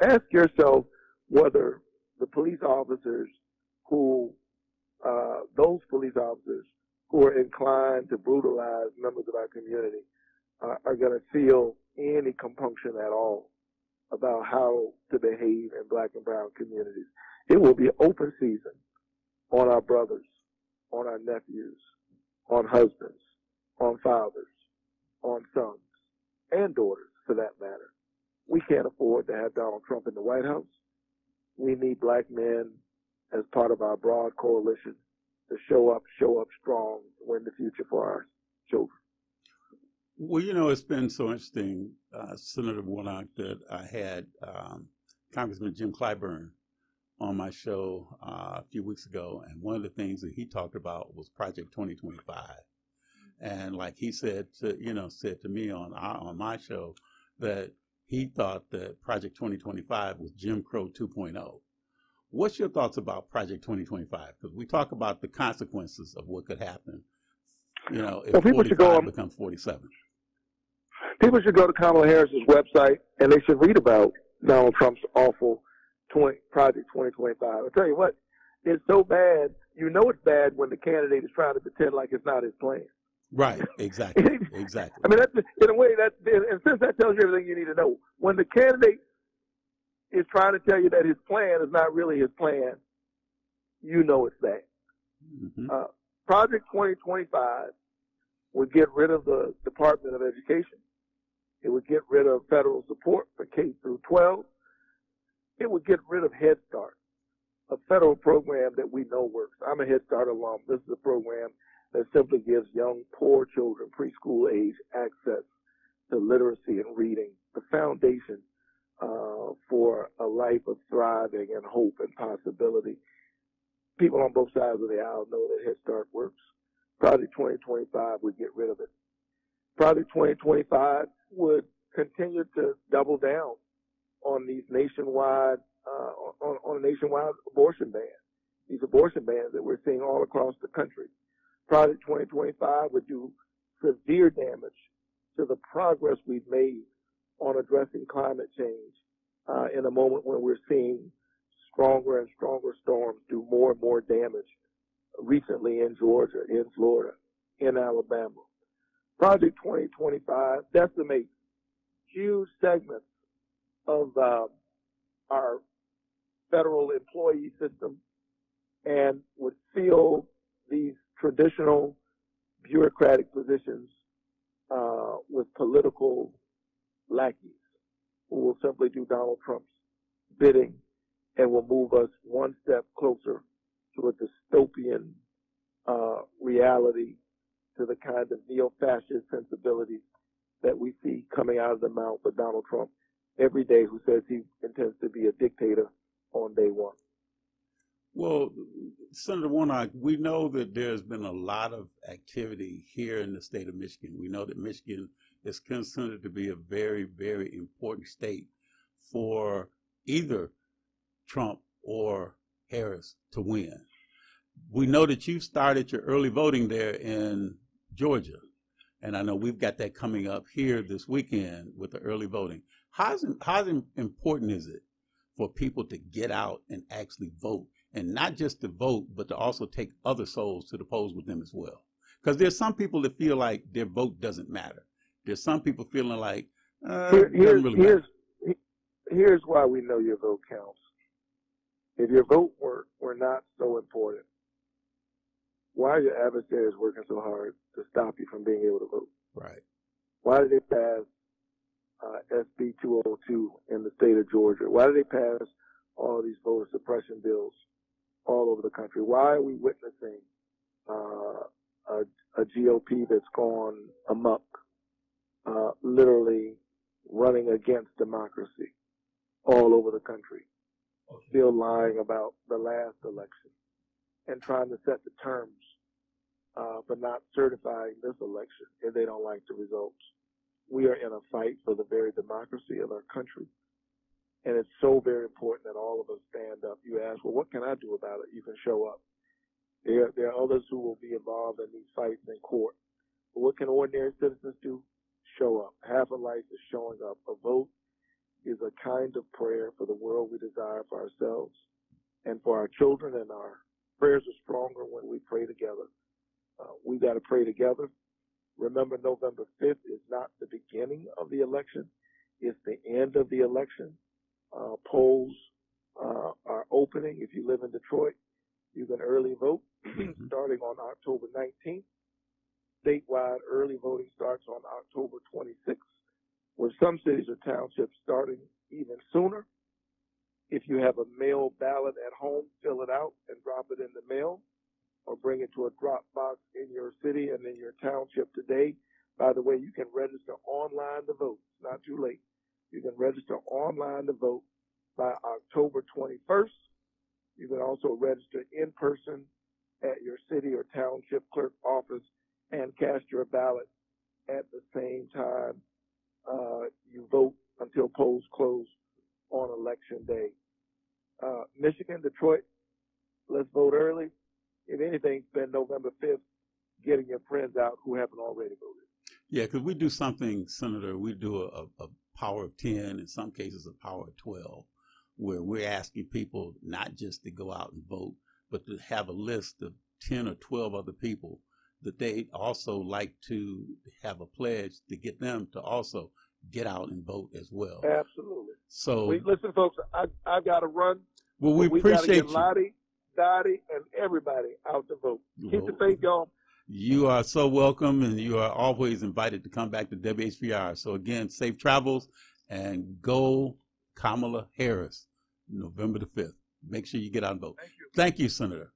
Ask yourself whether the police officers those police officers who are inclined to brutalize members of our community are going to feel any compunction at all about how to behave in black and brown communities. It will be open season on our brothers, on our nephews, on husbands, on fathers, on sons, and daughters, for that matter. We can't afford to have Donald Trump in the White House. We need black men as part of our broad coalition to show up strong, win the future for our children. Well, you know, it's been so interesting, Senator Warnock, that I had Congressman Jim Clyburn on my show a few weeks ago, and one of the things that he talked about was Project 2025. And like he said to me on my show, that he thought that Project 2025 was Jim Crow 2.0. What's your thoughts about Project 2025? Because we talk about the consequences of what could happen, if 45 becomes 47. People should go to Kamala Harris's website and they should read about Donald Trump's awful Project 2025. I'll tell you what, it's so bad. You know it's bad when the candidate is trying to pretend like it's not his plan. Right, exactly. I mean, that's, in a way, and since that tells you everything you need to know, when the candidate is trying to tell you that his plan is not really his plan, you know it's bad. Mm-hmm. Project 2025 would get rid of the Department of Education. It would get rid of federal support for K through 12. It would get rid of Head Start, a federal program that we know works. I'm a Head Start alum. This is a program that simply gives young, poor children, preschool age, access to literacy and reading, the foundation for a life of thriving and hope and possibility. People on both sides of the aisle know that Head Start works. Project 2025 would get rid of it. Project 2025 would continue to double down on these nationwide, on a nationwide abortion ban. These abortion bans that we're seeing all across the country. Project 2025 would do severe damage to the progress we've made on addressing climate change in a moment when we're seeing stronger and stronger storms do more and more damage recently in Georgia, in Florida, in Alabama. Project 2025 decimates huge segments of our federal employee system and would fill these traditional bureaucratic positions with political lackeys who will simply do Donald Trump's bidding and will move us one step closer to a dystopian reality, to the kind of neo-fascist sensibilities that we see coming out of the mouth of Donald Trump every day, who says he intends to be a dictator on day one. Well, Senator Warnock, we know that there's been a lot of activity here in the state of Michigan. We know that Michigan is considered to be a very, very important state for either Trump or Harris to win. We know that you started your early voting there in Georgia, and I know we've got that coming up here this weekend with the early voting. How important is it for people to get out and actually vote, and not just to vote, but to also take other souls to the polls with them as well? Because there's some people that feel like their vote doesn't matter. There's some people feeling like it doesn't really matter. Here's why we know your vote counts. If your vote were not so important, why are your adversaries working so hard to stop you from being able to vote? Right. Why did they pass SB 202 in the state of Georgia? Why did they pass all these voter suppression bills all over the country? Why are we witnessing a GOP that's gone amok, literally running against democracy all over the country, still lying about the last election and trying to set the terms for not certifying this election if they don't like the results? We are in a fight for the very democracy of our country. And it's so very important that all of us stand up. You ask, well, what can I do about it? You can show up. There are others who will be involved in these fights in court. But what can ordinary citizens do? Show up. Half of life is showing up. A vote is a kind of prayer for the world we desire for ourselves and for our children, and our prayers are stronger when we pray together. We got to pray together. Remember, November 5th is not the beginning of the election. It's the end of the election. Polls are opening. If you live in Detroit, you can early vote starting on October 19th. Statewide early voting starts on October 26th, with some cities or townships starting even sooner. If you have a mail ballot at home, fill it out and drop it in the mail, or bring it to a drop box in your city and in your township today. By the way, you can register online to vote. It's not too late. You can register online to vote by October 21st. You can also register in person at your city or township clerk office and cast your ballot at the same time you vote until polls close on election day. Michigan, Detroit, let's vote early. If anything, spend November 5th getting your friends out who haven't already voted. Yeah, because we do something, Senator, we do a power of 10, in some cases a power of 12, where we're asking people not just to go out and vote, but to have a list of 10 or 12 other people that they also like to have a pledge to get them to also get out and vote as well. Absolutely. So listen, folks, I've got to run. Well, we appreciate you. Lottie, Dottie, and everybody out to vote. Keep the faith, y'all. You are so welcome, and you are always invited to come back to WHPR. So again, safe travels, and go Kamala Harris, November the 5th. Make sure you get out and vote. Thank you, Senator.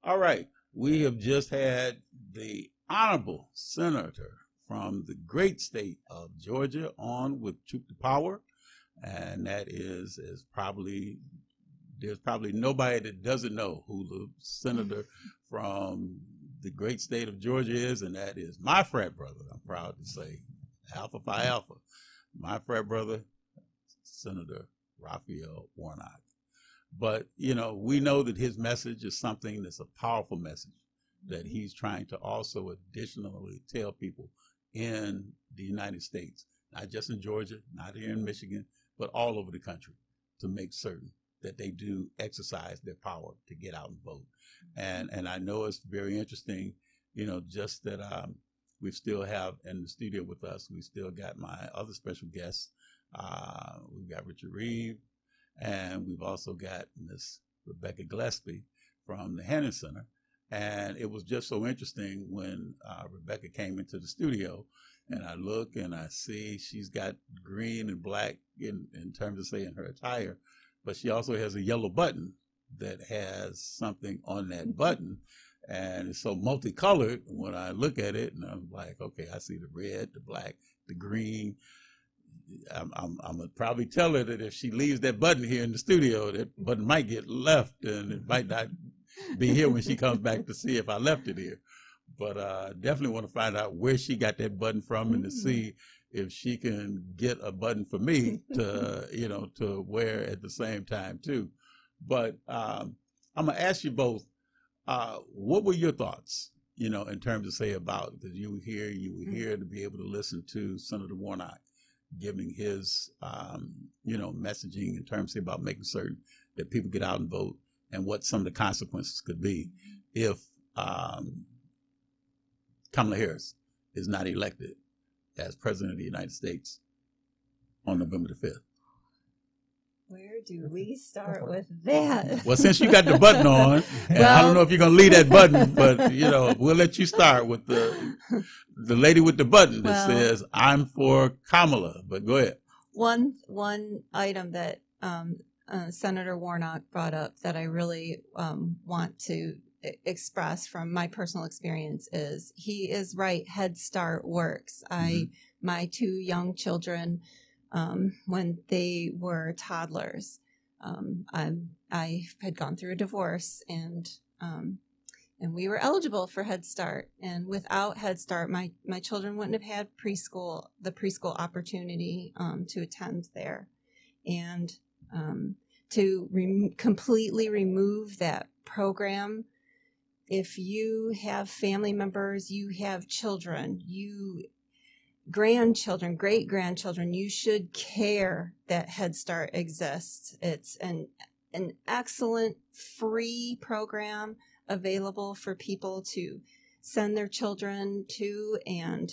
All right. We have just had the Honorable Senator from the great state of Georgia on with Truth to Power, and that is there's probably nobody that doesn't know who the senator from the great state of Georgia is, and that is my frat brother. I'm proud to say, Alpha Phi Alpha, my frat brother, Senator Raphael Warnock. But, you know, we know that his message is something that's a powerful message that he's trying to also additionally tell people in the United States, not just in Georgia, not here in Michigan, but all over the country, to make certain that they do exercise their power to get out and vote. And I know it's very interesting, you know, just that we still have in the studio with us, we still got my other special guests. We've got Richard Reeve, and we've also got Miss Rebecca Gillespie from the Hannon Center. And it was just so interesting when Rebecca came into the studio, and I look and I see she's got green and black in terms of saying her attire, but she also has a yellow button that has something on that button, and it's so multicolored when I look at it, and I'm like, okay, I see the red, the black, the green. I'm gonna probably tell her that if she leaves that button here in the studio, that button might get left, and it might not be here when she comes back to see if I left it here. But definitely want to find out where she got that button from, and to see if she can get a button for me to, you know, to wear at the same time too. But I'm gonna ask you both, what were your thoughts, you know, in terms of say about, because you were here to be able to listen to Senator Warnock giving his, you know, messaging in terms of about making certain that people get out and vote, and what some of the consequences could be if Kamala Harris is not elected as President of the United States on November the 5th? Where do we start with that? Well, since you got the button on, and I don't know if you're going to leave that button, but, we'll let you start with the lady with the button that says, I'm for Kamala, but go ahead. One item that Senator Warnock brought up that I really want to express from my personal experience is he is right. Head Start works. My 2 young children, when they were toddlers, I had gone through a divorce and we were eligible for Head Start. And without Head Start, my children wouldn't have had the preschool opportunity to attend there. And to completely remove that program, if you have family members, you have children, grandchildren, great-grandchildren, you should care that Head Start exists. It's an excellent free program available for people to send their children to. And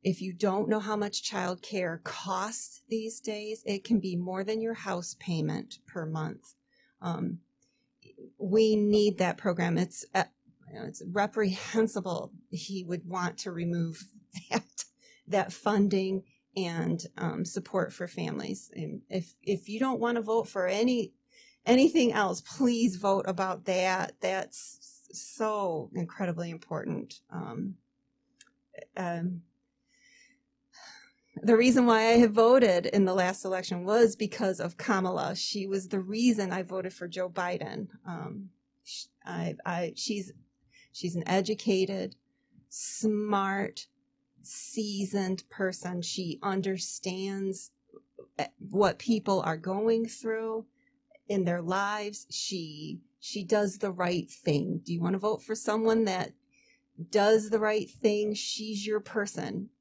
if you don't know how much child care costs these days, it can be more than your house payment per month. We need that program. It's reprehensible. He would want to remove that funding and support for families. And if you don't want to vote for anything else, please vote about that. That's so incredibly important. The reason why I have voted in the last election was because of Kamala. She was the reason I voted for Joe Biden. She's an educated, smart, seasoned person. She understands what people are going through in their lives. She does the right thing. Do you want to vote for someone that does the right thing? She's your person.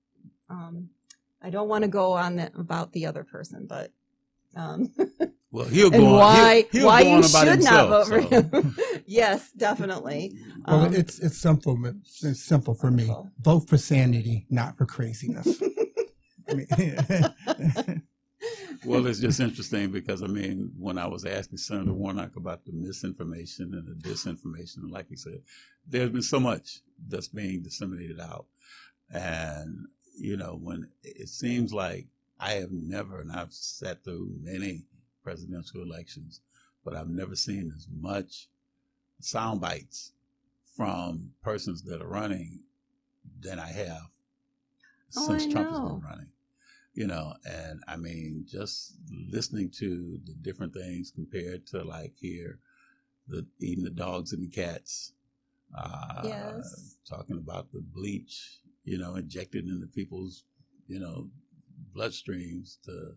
I don't want to go on about the other person, but well, he'll go on. Why he'll go you on about should himself, not vote for him? Yes, definitely. Well, it's simple. It's simple for me. Vote for sanity, not for craziness. Well, it's just interesting because, when I was asking Senator Warnock about the misinformation and the disinformation, like he said, there's been so much that's being disseminated out. And, when it seems like I have never, and I've sat through many presidential elections, but I've never seen as much sound bites from persons that are running than I have since Trump has been running. And just listening to the different things compared to like here, eating the dogs and the cats, yes. Talking about the bleach, injected into people's, bloodstreams to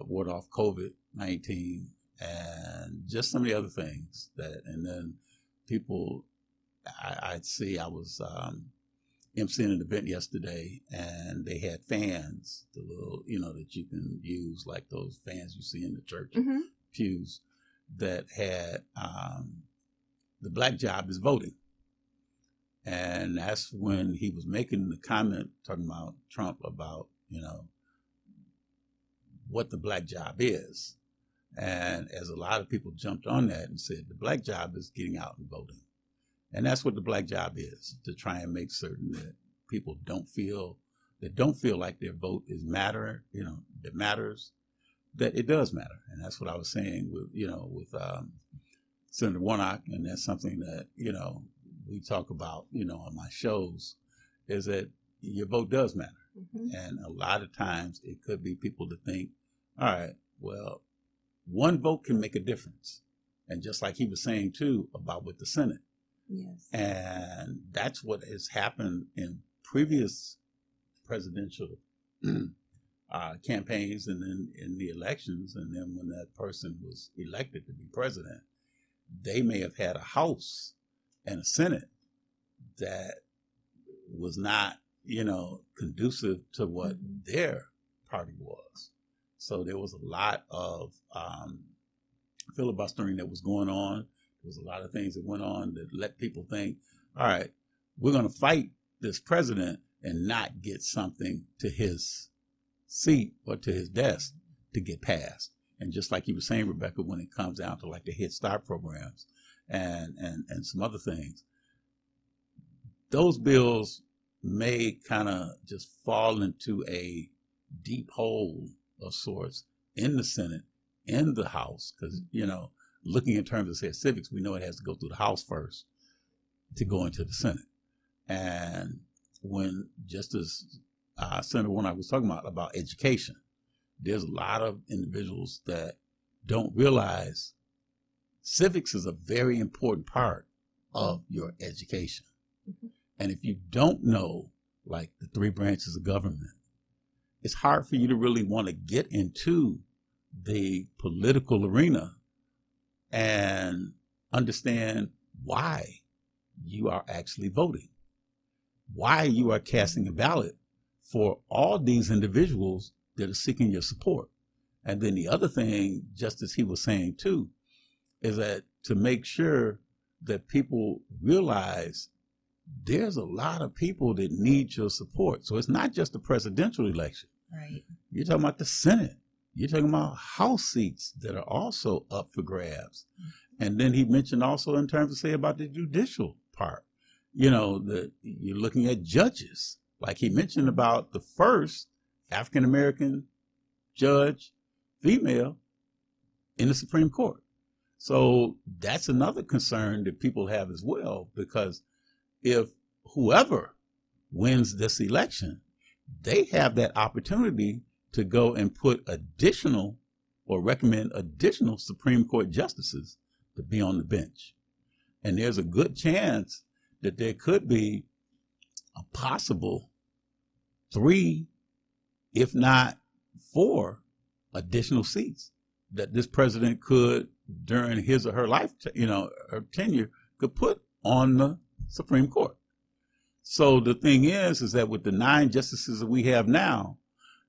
ward off COVID-19 and just some of the other things and then people, I'd see, I was emceeing an event yesterday and they had fans, the little, that you can use, like those fans you see in the church pews, that had the black job is voting. And that's when he was making the comment, talking about Trump, about, what the black job is. And as a lot of people jumped on that and said, the black job is getting out and voting. And that's what the black job is, to try and make certain that people don't feel like their vote is that matters, that it does matter. And that's what I was saying with Senator Warnock. And that's something that, we talk about, on my shows, is that your vote does matter. Mm-hmm. And a lot of times it could be people to think, all right, well, one vote can make a difference. And just like he was saying too about with the Senate. Yes. And that's what has happened in previous presidential campaigns and then in the elections. And then when that person was elected to be president, they may have had a House and a Senate that was not, conducive to what their party was. So there was a lot of filibustering that was going on. There was a lot of things that went on that let people think, all right, we're going to fight this president and not get something to his seat or to his desk to get passed. And just like you were saying, Rebecca, when it comes down to like the Head Start programs and some other things, those bills may kind of just fall into a deep hole of sorts in the Senate, in the House, because, you know, looking in terms of, say, civics, we know it has to go through the House first to go into the Senate. And when, just as Senator Warnock was talking about education, there's a lot of individuals that don't realize civics is a very important part of your education. Mm-hmm. And if you don't know, like, the three branches of government, it's hard for you to really want to get into the political arena and understand why you are actually voting, why you are casting a ballot for all these individuals that are seeking your support. And then the other thing, just as he was saying too, is that to make sure that people realize there's a lot of people that need your support. So it's not just the presidential election. Right. You're talking about the Senate. You're talking about House seats that are also up for grabs. Mm-hmm. And then he mentioned also in terms of, say, about the judicial part, you know, that you're looking at judges. Like he mentioned about the first African-American judge, female, in the Supreme Court. So that's another concern that people have as well, because if whoever wins this election, they have that opportunity to go and put additional or recommend additional Supreme Court justices to be on the bench. And there's a good chance that there could be a possible 3, if not 4, additional seats that this president could, during his or her life, her tenure, could put on the Supreme Court. So the thing is that with the 9 justices that we have now,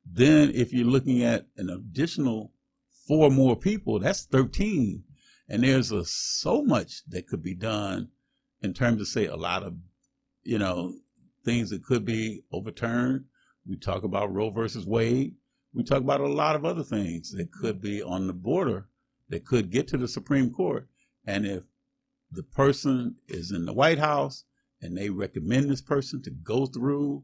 then if you're looking at an additional 4 more people, that's 13. And there's so much that could be done in terms of, say, a lot of, things that could be overturned. We talk about Roe versus Wade. We talk about a lot of other things that could be on the border that could get to the Supreme Court. And if the person is in the White House and they recommend this person to go through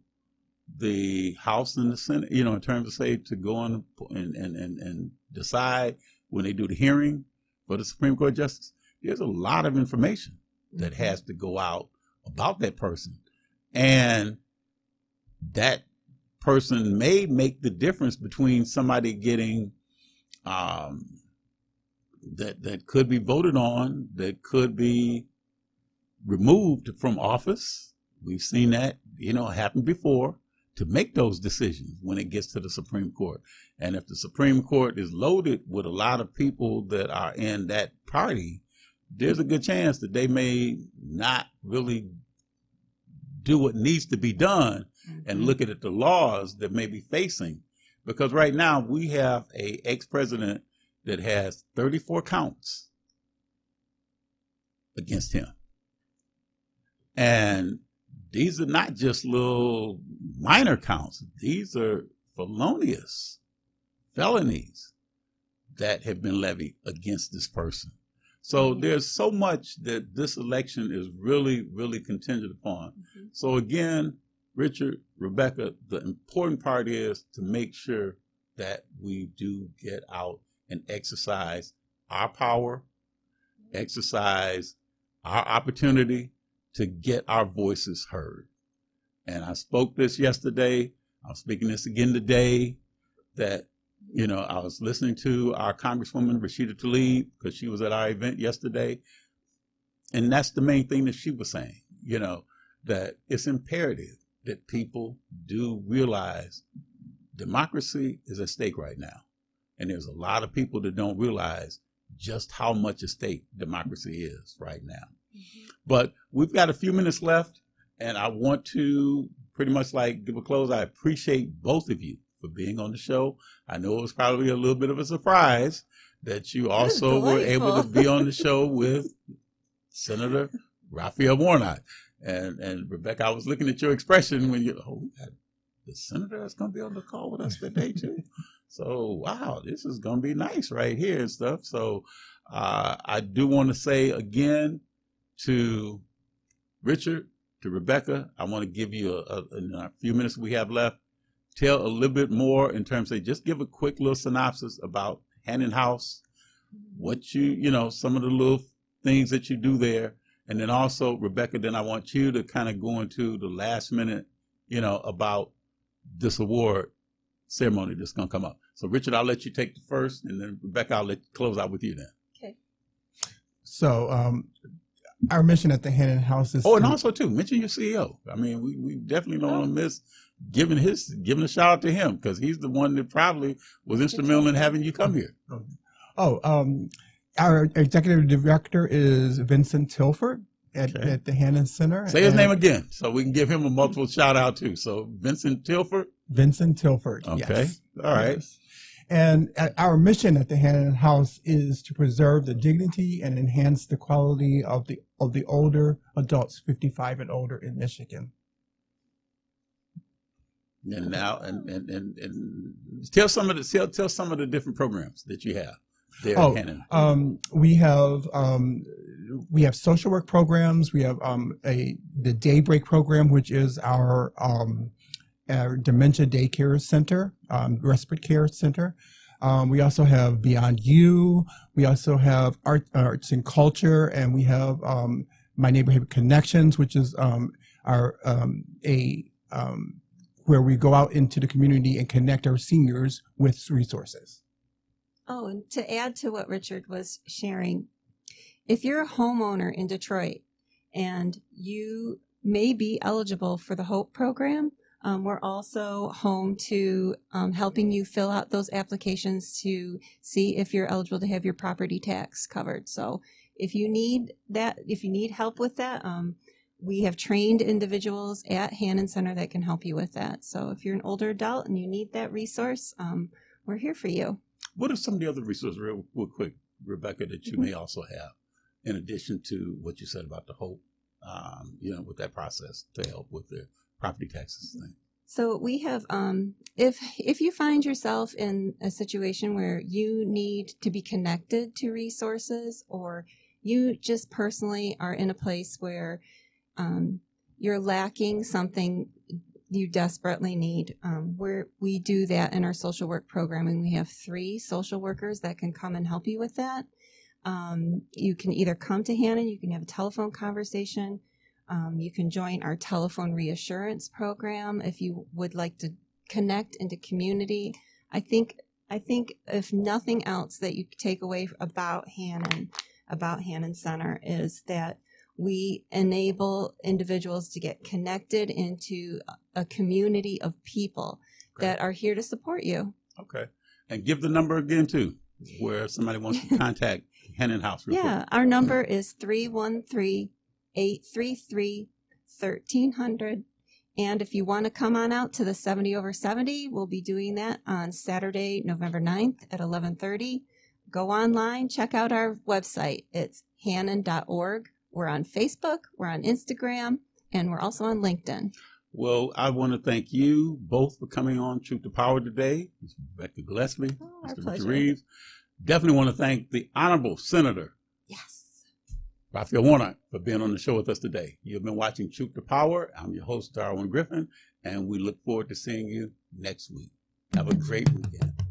the House and the Senate, in terms of, say, to go on and decide when they do the hearing for the Supreme Court justice, there's a lot of information that has to go out about that person. And that person may make the difference between somebody getting that could be voted on, that could be removed from office. We've seen that, happen before, to make those decisions when it gets to the Supreme Court. And if the Supreme Court is loaded with a lot of people that are in that party, there's a good chance that they may not really do what needs to be done and look at the laws that may be facing. Because right now we have a ex-president that has 34 counts against him. And these are not just little minor counts. These are felonious felonies that have been levied against this person. So there's so much that this election is really, really contingent upon. Mm-hmm. So again, Richard, Rebecca, the important part is to make sure that we do get out and exercise our power, exercise our opportunity to get our voices heard. And I spoke this yesterday. I'm speaking this again today, that, I was listening to our Congresswoman, Rashida Tlaib, because she was at our event yesterday. And that's the main thing that she was saying, that it's imperative that people do realize democracy is at stake right now. And there's a lot of people that don't realize just how much at stake democracy is right now. Mm-hmm. But we've got a few minutes left, and I want to pretty much give a close. I appreciate both of you for being on the show. I know it was probably a little bit of a surprise that you also were able to be on the show with Senator Raphael Warnock. And Rebecca, I was looking at your expression when we got the senator that's going to be on the call with us today too. So, wow, this is going to be nice right here and stuff. So I do want to say again to Richard, to Rebecca, I want to give you in a few minutes we have left, tell a little bit more in terms of just give a quick little synopsis about Hannon House, what some of the little things that you do there. And then also, Rebecca, then I want you to kind of go into the last minute, about this award ceremony that's going to come up. So, Richard, I'll let you take the first, and then Rebecca, I'll close out with you then. Okay. So, our mission at the Hannon House is... Oh, and also, too, mention your CEO. I mean, we definitely don't want to miss giving a shout out to him, because he's the one that probably was instrumental in having you come here. Our executive director is Vincent Tilford at the Hannon Center. Say his name again so we can give him a multiple shout out too. So Vincent Tilford? Vincent Tilford. Okay. Yes. All right. Yes. And our mission at the Hannon House is to preserve the dignity and enhance the quality of the older adults 55 and older in Michigan. And now and tell some of the different programs that you have. We have social work programs. We have the Daybreak program, which is our dementia daycare center, respite care center. We also have Beyond You. We also have arts and culture, and we have My Neighborhood Connections, which is where we go out into the community and connect our seniors with resources. Oh, and to add to what Richard was sharing, if you're a homeowner in Detroit and you may be eligible for the HOPE program, we're also home to helping you fill out those applications to see if you're eligible to have your property tax covered. So if you need help with that, we have trained individuals at Hannon Center that can help you with that. So if you're an older adult and you need that resource, we're here for you. What are some of the other resources, real quick, Rebecca, that you may also have, in addition to what you said about the HOPE, with that process to help with the property taxes thing? So we have, if you find yourself in a situation where you need to be connected to resources, or you just personally are in a place where you're lacking something you desperately need, we do that in our social work program, and we have 3 social workers that can come and help you with that. You can either come to Hannon, you can have a telephone conversation. You can join our telephone reassurance program if you would like to connect into community. I think if nothing else that you take away about Hannon Center is that we enable individuals to get connected into a community of people that are here to support you. Okay. And give the number again, too, where somebody wants to contact Hannon House. Yeah, our number is 313-833-1300. And if you want to come on out to the 70 over 70, we'll be doing that on Saturday, November 9th at 11:30. Go online, check out our website. It's hannon.org. We're on Facebook, we're on Instagram, and we're also on LinkedIn. Well, I want to thank you both for coming on Truth to Power today. Ms. Rebecca Gillespie, Mr. Richard Reeves. Definitely want to thank the Honorable Senator Raphael Warnock for being on the show with us today. You've been watching Truth to Power. I'm your host, Darwin Griffin, and we look forward to seeing you next week. Have a great weekend.